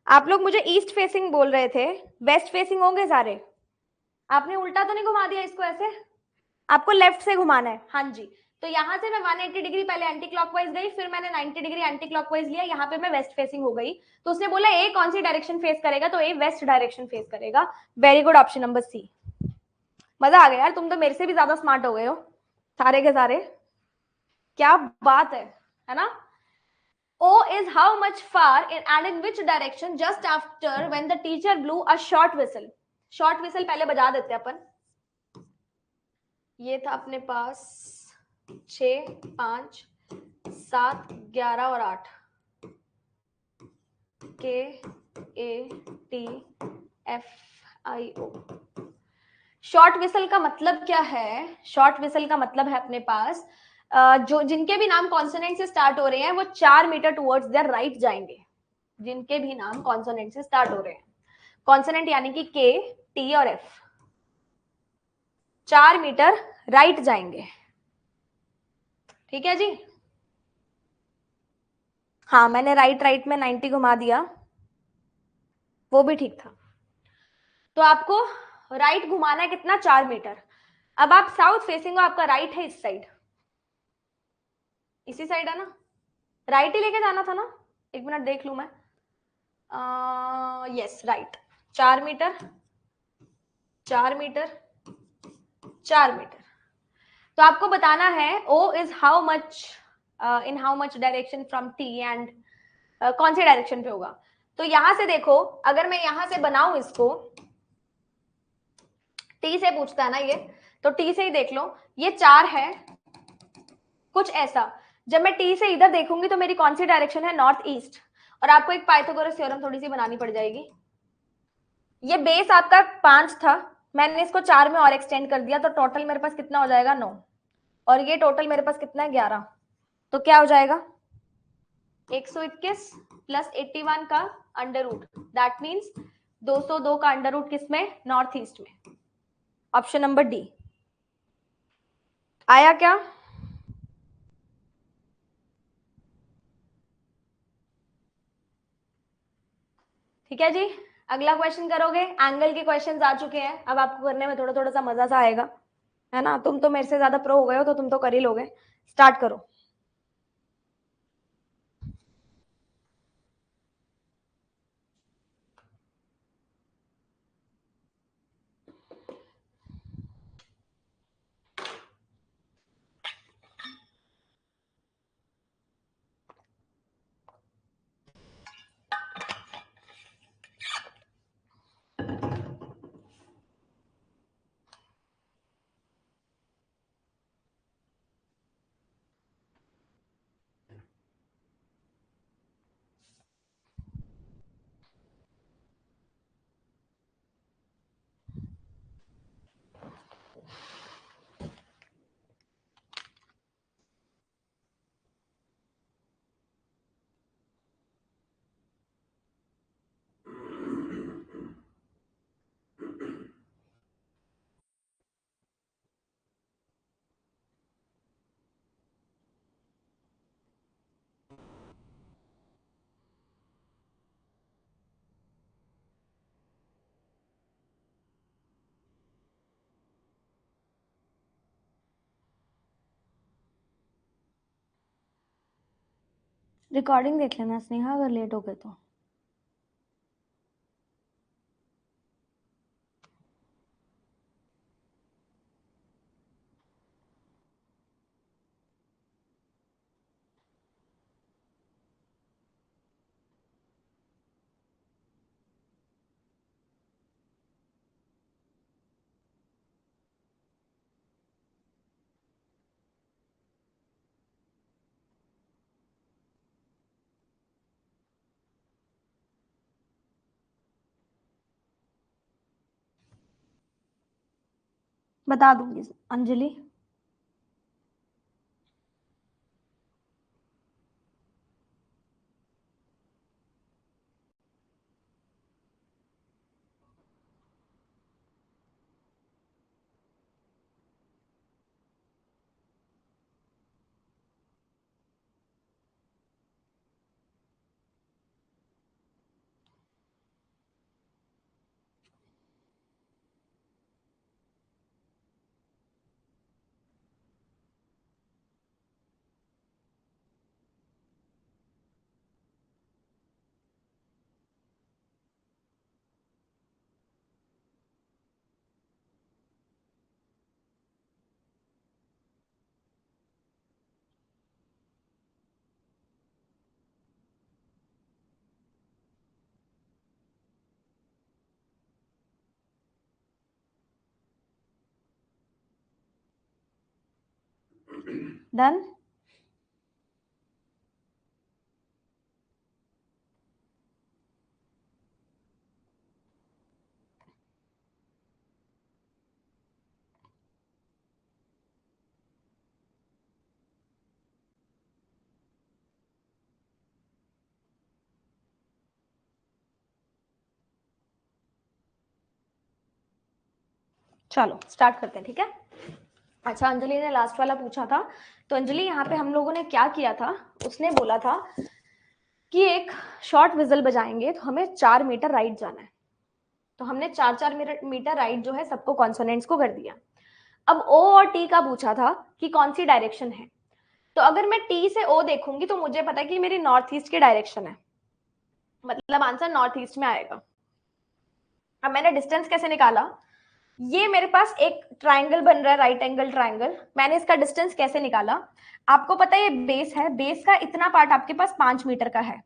आप लोग मुझे ईस्ट फेसिंग बोल रहे थे, वेस्ट फेसिंग होंगे सारे। आपने उल्टा तो नहीं घुमा दिया इसको ऐसे? आपको लेफ्ट से घुमाना है, हाँ जी। तो यहाँ से मैं 180 डिग्री पहले एंटी क्लॉकवाइज गई, फिर मैंने 90 डिग्री एंटी क्लॉकवाइज लिया, यहाँ पे मैं वेस्ट फेसिंग हो गई। तो उसने बोला ए कौन सी डायरेक्शन फेस करेगा, तो ए वेस्ट डायरेक्शन फेस करेगा। Very good, option number C. मजा आ गया यार, तुम तो मेरे से भी ज्यादा स्मार्ट हो गए हो सारे के सारे, क्या बात है ना। O is how much far and in which direction just after when the teacher blew a short whistle. Short whistle पहले बजा देते हैं अपन। ये था अपने पास 6, 5, 7, 11 और 8, K A T F I O. Short whistle का मतलब क्या है? शॉर्ट विसल का मतलब है अपने पास जो जिनके भी नाम कॉन्सोनेंट से स्टार्ट हो रहे हैं वो 4 मीटर टुवर्ड्स देयर राइट जाएंगे। जिनके भी नाम कॉन्सोनेंट से स्टार्ट हो रहे हैं, कॉन्सोनेंट यानी कि के, टी और एफ, 4 मीटर राइट जाएंगे। ठीक है जी, हाँ मैंने राइट राइट में 90 घुमा दिया, वो भी ठीक था। तो आपको राइट घुमाना है कितना, 4 मीटर। अब आप साउथ फेसिंग हो, आपका राइट है इस साइड, इसी साइड है ना, राइट ही लेके जाना था ना, एक मिनट देख लू मैं, yes right, 4 metre, 4 metre, 4 metre. तो आपको बताना है O is how much in how much direction from T and कौन से डायरेक्शन पे होगा। तो यहां से देखो, अगर मैं यहां से बनाऊं इसको, T से पूछता है ना ये, तो T से ही देख लो, ये 4 है, कुछ ऐसा। जब मैं T से इधर देखूंगी तो मेरी कौन सी डायरेक्शन है, नॉर्थ ईस्ट। और आपको एक पाइथागोरस थ्योरम थोड़ी सी बनानी पड़ जाएगी। ये बेस आपका 5 था, मैंने इसको 4 में और एक्सटेंड कर दिया, तो टोटल मेरे पास कितना हो जाएगा, 9। और ये टोटल मेरे पास कितना है, 11। तो क्या हो जाएगा, 121 प्लस 81 का अंडर रूट, दैट मीन्स 202 का अंडर रूट किसमें, नॉर्थ ईस्ट में। ऑप्शन नंबर डी आया क्या? ठीक है जी, अगला क्वेश्चन करोगे। एंगल के क्वेश्चंस आ चुके हैं, अब आपको करने में थोड़ा थोड़ा सा मजा सा आएगा, है ना। तुम तो मेरे से ज्यादा प्रो हो गए हो, तो तुम तो कर ही लोगे। स्टार्ट करो। रिकॉर्डिंग देख लेना स्नेहा अगर लेट हो गए तो। बता दूंगी अंजलि। डन। चलो स्टार्ट करते हैं, ठीक है। अच्छा, अंजलि ने लास्ट वाला पूछा था, तो अंजलि यहाँ पे हम लोगों ने क्या किया था, उसने बोला था कि एक शॉर्ट विजल बजाएंगे तो हमें 4 मीटर राइट जाना है। तो हमने 4-4 मीटर राइट जो है सबको कॉन्सोनेंट्स को कर दिया। अब ओ और टी का पूछा था कि कौन सी डायरेक्शन है। तो अगर मैं टी से ओ देखूंगी तो मुझे पता है कि मेरी नॉर्थ ईस्ट की डायरेक्शन है, मतलब आंसर नॉर्थ ईस्ट में आएगा। अब मैंने डिस्टेंस कैसे निकाला, ये मेरे पास एक ट्राइंगल बन रहा है, राइट एंगल ट्राइंगल। मैंने इसका डिस्टेंस कैसे निकाला, आपको पता है ये बेस है, बेस का इतना पार्ट आपके पास 5 मीटर का है,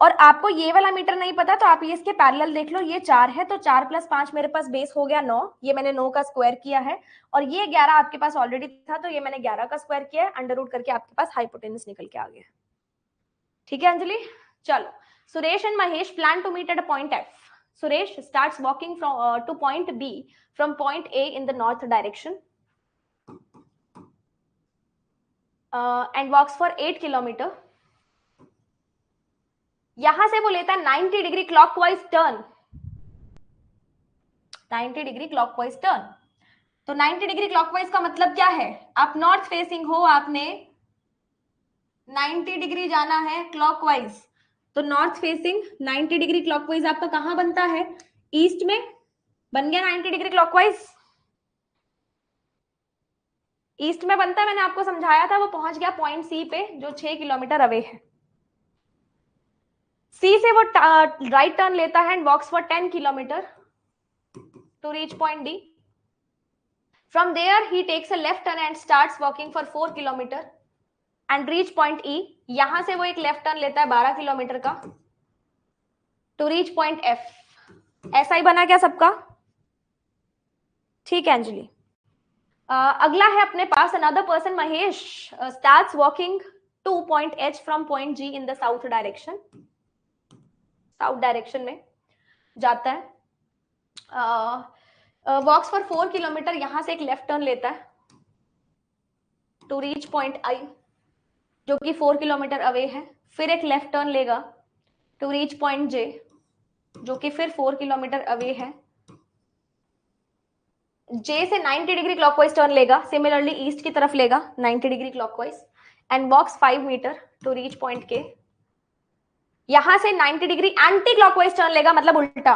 और आपको ये वाला मीटर नहीं पता तो आप ये इसके पैरेलल देख लो, ये 4 है, तो 4 + 5 मेरे पास बेस हो गया 9, ये मैंने 9 का स्क्वायर किया है, और ये 11 आपके पास ऑलरेडी था तो ये मैंने 11 का स्क्वायर किया है, अंडर रूट करके आपके पास हाइपोटेनस निकल के आ गया। ठीक है अंजलि, चलो। Suresh and Mahesh plan to meet at a point F. Suresh starts walking from to point B from point A in the north direction and walks for 8 kilometer. यहां से वो लेता है 90 degree clockwise turn, 90 degree clockwise turn. तो 90 degree clockwise का मतलब क्या है, आप नॉर्थ फेसिंग हो, आपने 90 डिग्री जाना है क्लॉकवाइज। तो नॉर्थ फेसिंग 90 डिग्री क्लॉकवाइज आपका कहां बनता है, ईस्ट में बन गया 90 डिग्री क्लॉकवाइज, ईस्ट में बनता है। मैंने आपको समझाया था, वो पहुंच गया पॉइंट सी पे जो 6 किलोमीटर अवे है। सी से वो राइट टर्न लेता है and walks for 10 kilometre to reach point D. From there he takes a left turn and starts walking for 4 kilometre and reach point E. यहां से वो एक लेफ्ट टर्न लेता है 12 किलोमीटर का टू रीच पॉइंट एफ। ऐसा ही बना क्या सबका, ठीक है अंजलि। अगला है अपने पास another person Mahesh starts walking to point H from point G in the south direction, south direction में जाता है, वॉक्स फॉर 4 किलोमीटर, यहां से एक लेफ्ट टर्न लेता है टू रीच पॉइंट आई जो कि 4 किलोमीटर अवे है, फिर एक लेफ्ट टर्न लेगा टू रीच पॉइंट जे जो कि फिर 4 किलोमीटर अवे है, जे से 90 डिग्री क्लॉकवाइज टर्न लेगा, सिमिलरली ईस्ट की तरफ लेगा 90 degree clockwise and walks 5 metre to reach point K. यहां से 90 डिग्री एंटी क्लॉकवाइज टर्न लेगा, मतलब उल्टा।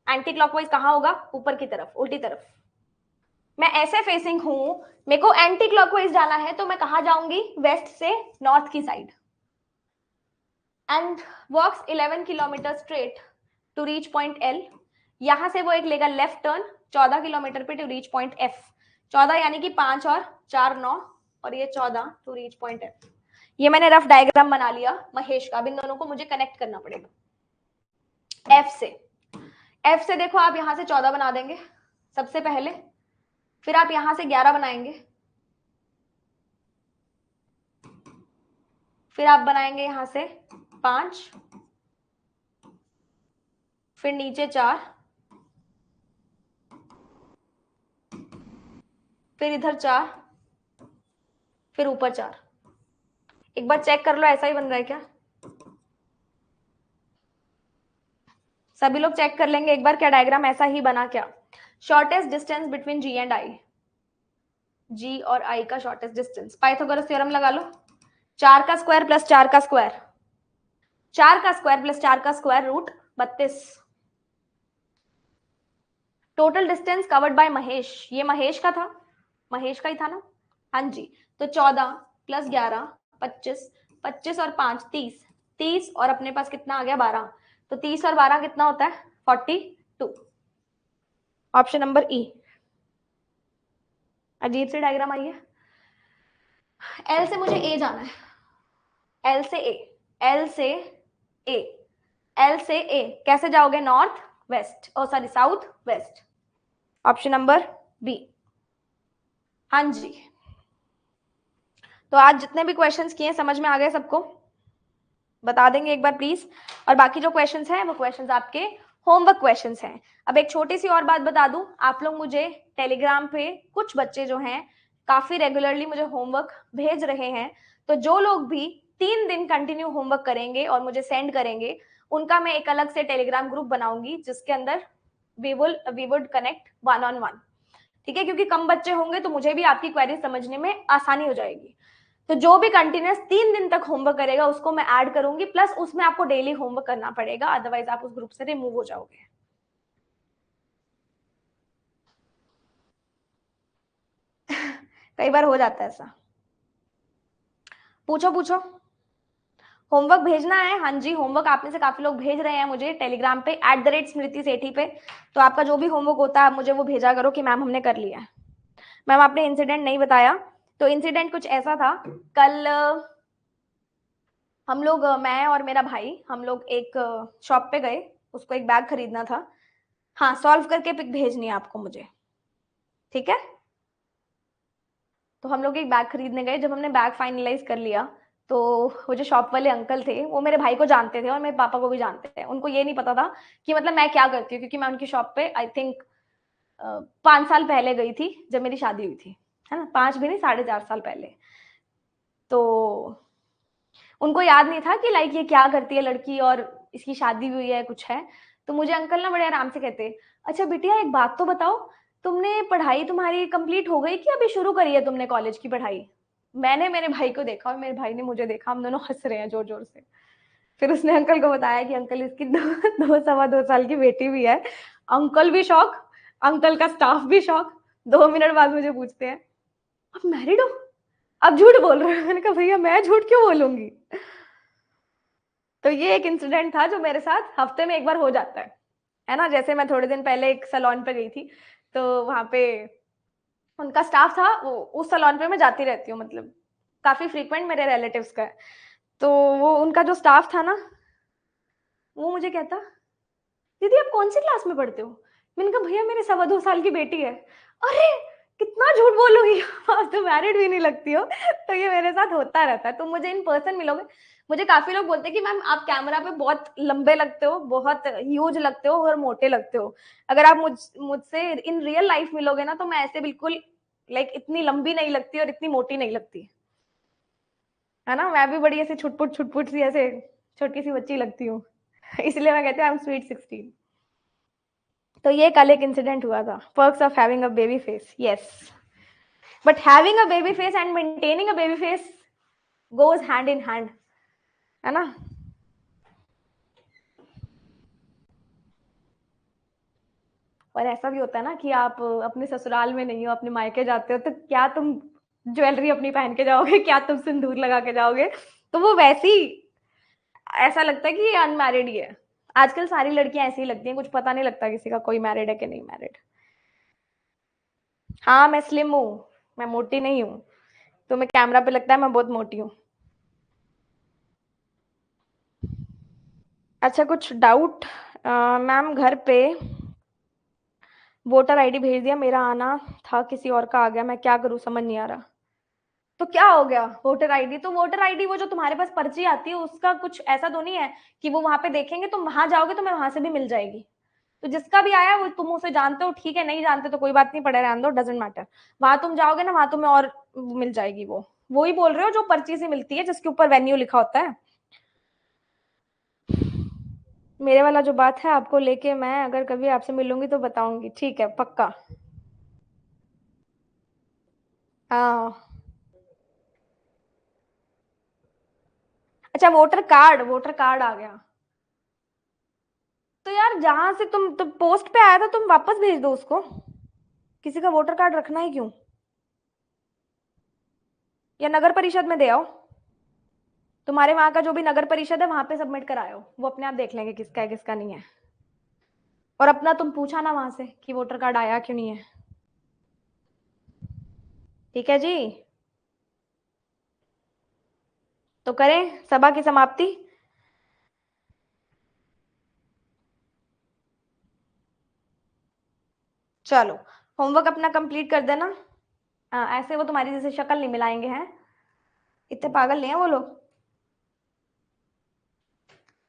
एंटी क्लॉकवाइज कहां होगा, ऊपर की तरफ, उल्टी तरफ। मैं ऐसे फेसिंग हूं, मेरे को एंटी क्लॉकवाइज जाना है तो मैं कहां जाऊंगी, वेस्ट से नॉर्थ की side. And walks 11 kilometre straight to reach point L. यहां से वो एक लेगा लेफ्ट टर्न 14 किलोमीटर पे टू रीच पॉइंट एफ। 14 यानी कि 5 और 4 9, और ये 14 टू रीच पॉइंट एफ। ये मैंने रफ डायग्राम बना लिया महेश का। अब इन दोनों को मुझे कनेक्ट करना पड़ेगा एफ से। एफ से देखो आप यहां से 14 बना देंगे सबसे पहले, फिर आप यहां से 11 बनाएंगे, फिर आप बनाएंगे यहां से 5, फिर नीचे 4, फिर इधर 4, फिर ऊपर 4। एक बार चेक कर लो ऐसा ही बन रहा है क्या? सभी लोग चेक कर लेंगे एक बार, क्या डायग्राम ऐसा ही बना क्या? Shortest distance between G and I, G और आई का शॉर्टेस्ट डिस्टेंस, पाइथागोरस थ्योरम लगा लो। 4 का स्क्वायर प्लस 4 का स्क्वायर, 4 का स्क्वायर प्लस 4 का square root 32। Total distance covered by Mahesh, ये महेश का था, महेश का ही था ना? हाँ जी। तो 14 प्लस 11 25, 25 और 5 30, 30 और अपने पास कितना आ गया 12। तो 30 और 12 कितना होता है 42। ऑप्शन नंबर ई। अजीब सी डायग्राम आई है। एल से मुझे ए जाना है, एल से ए, एल से ए, एल से ए कैसे जाओगे? North west, oh sorry south west. Option number B. हाँ जी। तो आज जितने भी क्वेश्चंस किए समझ में आ गए सबको? बता देंगे एक बार प्लीज। और बाकी जो क्वेश्चंस हैं वो क्वेश्चंस आपके होमवर्क क्वेश्चंस हैं। अब एक छोटी सी और बात बता दूं, आप लोग मुझे टेलीग्राम पे कुछ बच्चे जो हैं काफी रेगुलरली मुझे होमवर्क भेज रहे हैं। तो जो लोग भी 3 दिन कंटिन्यू होमवर्क करेंगे और मुझे सेंड करेंगे, उनका मैं एक अलग से टेलीग्राम ग्रुप बनाऊंगी जिसके अंदर वी वुड कनेक्ट 1-on-1। ठीक है, क्योंकि कम बच्चे होंगे तो मुझे भी आपकी क्वेरी समझने में आसानी हो जाएगी। तो जो भी कंटिन्यूस 3 दिन तक होमवर्क करेगा उसको मैं ऐड करूंगी, प्लस उसमें आपको डेली होमवर्क करना पड़ेगा, अदरवाइज आप उस ग्रुप से रिमूव हो जाओगे। कई बार हो जाता है ऐसा। पूछो पूछो। होमवर्क भेजना है? हाँ जी, होमवर्क आप में से काफी लोग भेज रहे हैं मुझे टेलीग्राम पे @स्मृति सेठी पे। तो आपका जो भी होमवर्क होता है आप मुझे वो भेजा करो कि मैम हमने कर लिया है। मैम आपने इंसिडेंट नहीं बताया। तो इंसिडेंट कुछ ऐसा था, कल हम लोग, मैं और मेरा भाई, हम लोग एक शॉप पे गए, उसको एक बैग खरीदना था। हाँ, सॉल्व करके पिक भेजनी है आपको मुझे, ठीक है? तो हम लोग एक बैग खरीदने गए। जब हमने बैग फाइनलाइज कर लिया तो वो जो शॉप वाले अंकल थे वो मेरे भाई को जानते थे और मेरे पापा को भी जानते थे। उनको ये नहीं पता था कि मतलब मैं क्या करती हूँ, क्योंकि मैं उनकी शॉप पे आई थिंक 5 साल पहले गई थी जब मेरी शादी हुई थी, है ना? 5 भी नहीं, 4.5 साल पहले। तो उनको याद नहीं था कि लाइक ये क्या करती है लड़की और इसकी शादी हुई है कुछ है। तो मुझे अंकल ना बड़े आराम से कहते, अच्छा बिटिया एक बात तो बताओ, तुमने पढ़ाई तुम्हारी कंप्लीट हो गई कि अभी शुरू करी है तुमने कॉलेज की पढ़ाई? मैंने मेरे भाई को देखा और मेरे भाई ने मुझे देखा, हम दोनों हंस रहे हैं जोर जोर से। फिर उसने अंकल को बताया कि अंकल इसकी 2 2 सवा 2 साल की बेटी भी है। अंकल भी शौक, अंकल का स्टाफ भी शौक। 2 मिनट बाद मुझे पूछते हैं, अब मैरिड हो, अब झूठ बोल रहे हो? मैंने कहा भैया मैं झूठ क्यों बोलूंगी। तो ये एक इंसिडेंट था जो मेरे साथ हफ्ते में एक बार हो जाता है ना? जैसे मैं थोड़े दिन पहले एक सैलून पे गई थी, तो वहां पे उनका स्टाफ था, वो उस सैलून पे मैं जाती रहती हूँ, मतलब काफी फ्रीक्वेंट मेरे रिलेटिव्स का है। तो वो उनका जो स्टाफ था ना, वो मुझे कहता, दीदी आप कौन सी क्लास में पढ़ते हो? मैंने कहा भैया मेरे 2.25 साल की बेटी है। अरे कितना झूठ बोलोगी, आप तो मैरिड भी नहीं लगती हो। तो ये मेरे साथ होता रहता है। तो मुझे इन पर्सन मिलोगे, मुझे काफी लोग बोलते हैं कि मैम आप कैमरा पे बहुत लंबे लगते हो, बहुत ह्यूज लगते हो और मोटे लगते हो। अगर आप मुझसे इन रियल लाइफ मिलोगे ना तो मैं ऐसे बिल्कुल लाइक इतनी लंबी नहीं लगती और इतनी मोटी नहीं लगती, है ना? मैं भी बड़ी ऐसे छुटपुट सी ऐसे छोटी सी बच्ची लगती हूँ। इसलिए मैं कहती हूँ आई एम स्वीट 16। तो ये कल एक इंसिडेंट हुआ था। Perks of having a baby face, yes, but having a baby face and maintaining a baby face goes hand in hand, है ना? और ऐसा भी होता है ना कि आप अपने ससुराल में नहीं हो, अपने मायके जाते हो, तो क्या तुम ज्वेलरी अपनी पहन के जाओगे? क्या तुम सिंदूर लगा के जाओगे? तो वो वैसी ऐसा लगता है कि ये अनमैरिड ही है। आजकल सारी लड़कियां ऐसी ही लगती हैं, कुछ पता नहीं लगता किसी का कोई मैरिड है कि नहीं मैरिड। हाँ मैं स्लिम हूँ, मैं मोटी नहीं हूँ। तुम्हें कैमरा पे लगता है मैं बहुत मोटी हूँ। अच्छा कुछ डाउट? मैम घर पे वोटर आईडी भेज दिया, मेरा आना था किसी और का आ गया, मैं क्या करूँ समझ नहीं आ रहा। तो क्या हो गया? वोटर आईडी तो वोटर आईडी, वो जो तुम्हारे पास पर्ची आती है उसका कुछ ऐसा तो नहीं है कि वो वहां पे देखेंगे, तुम वहां जाओगे तो मैं वहां से भी मिल जाएगी। तो जिसका भी आया वो तुम उसे जानते हो, ठीक है, नहीं जानते तो कोई बात नहीं, पड़े रहने दो, डजेंट मैटर। वहां तुम जाओगे ना, वहां तुम्हें और मिल जाएगी। वो ही बोल रहे हो जो पर्ची से मिलती है जिसके ऊपर वेन्यू लिखा होता है। मेरे वाला जो बात है आपको लेके, मैं अगर कभी आपसे मिलूंगी तो बताऊंगी, ठीक है पक्का। हाँ। अच्छा वोटर कार्ड आ गया। तो यार जहां से तुम पोस्ट पे आया था तुम वापस भेज दो उसको। किसी का वोटर कार्ड रखना है क्यों? या नगर परिषद में दे आओ। तुम्हारे वहां का जो भी नगर परिषद है वहां पे सबमिट कराओ, वो अपने आप देख लेंगे किसका है किसका नहीं है। और अपना तुम पूछा ना वहां से कि वोटर कार्ड आया क्यों नहीं है। ठीक है जी। तो करें सभा की समाप्ति। चलो होमवर्क अपना कंप्लीट कर देना। हाँ ऐसे वो तुम्हारी जैसे शक्ल नहीं मिलाएंगे हैं, इतने पागल नहीं है वो लोग।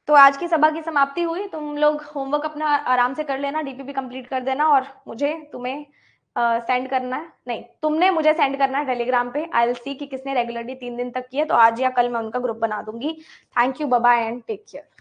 तो आज की सभा की समाप्ति हुई, तुम लोग होमवर्क अपना आराम से कर लेना, डीपीपी कंप्लीट कर देना, और मुझे तुम्हें सेंड करना है, नहीं तुमने मुझे सेंड करना है टेलीग्राम पे। आई विल सी कि किसने रेगुलरली 3 दिन तक किए, तो आज या कल मैं उनका ग्रुप बना दूंगी। Thank you, bye bye and take care.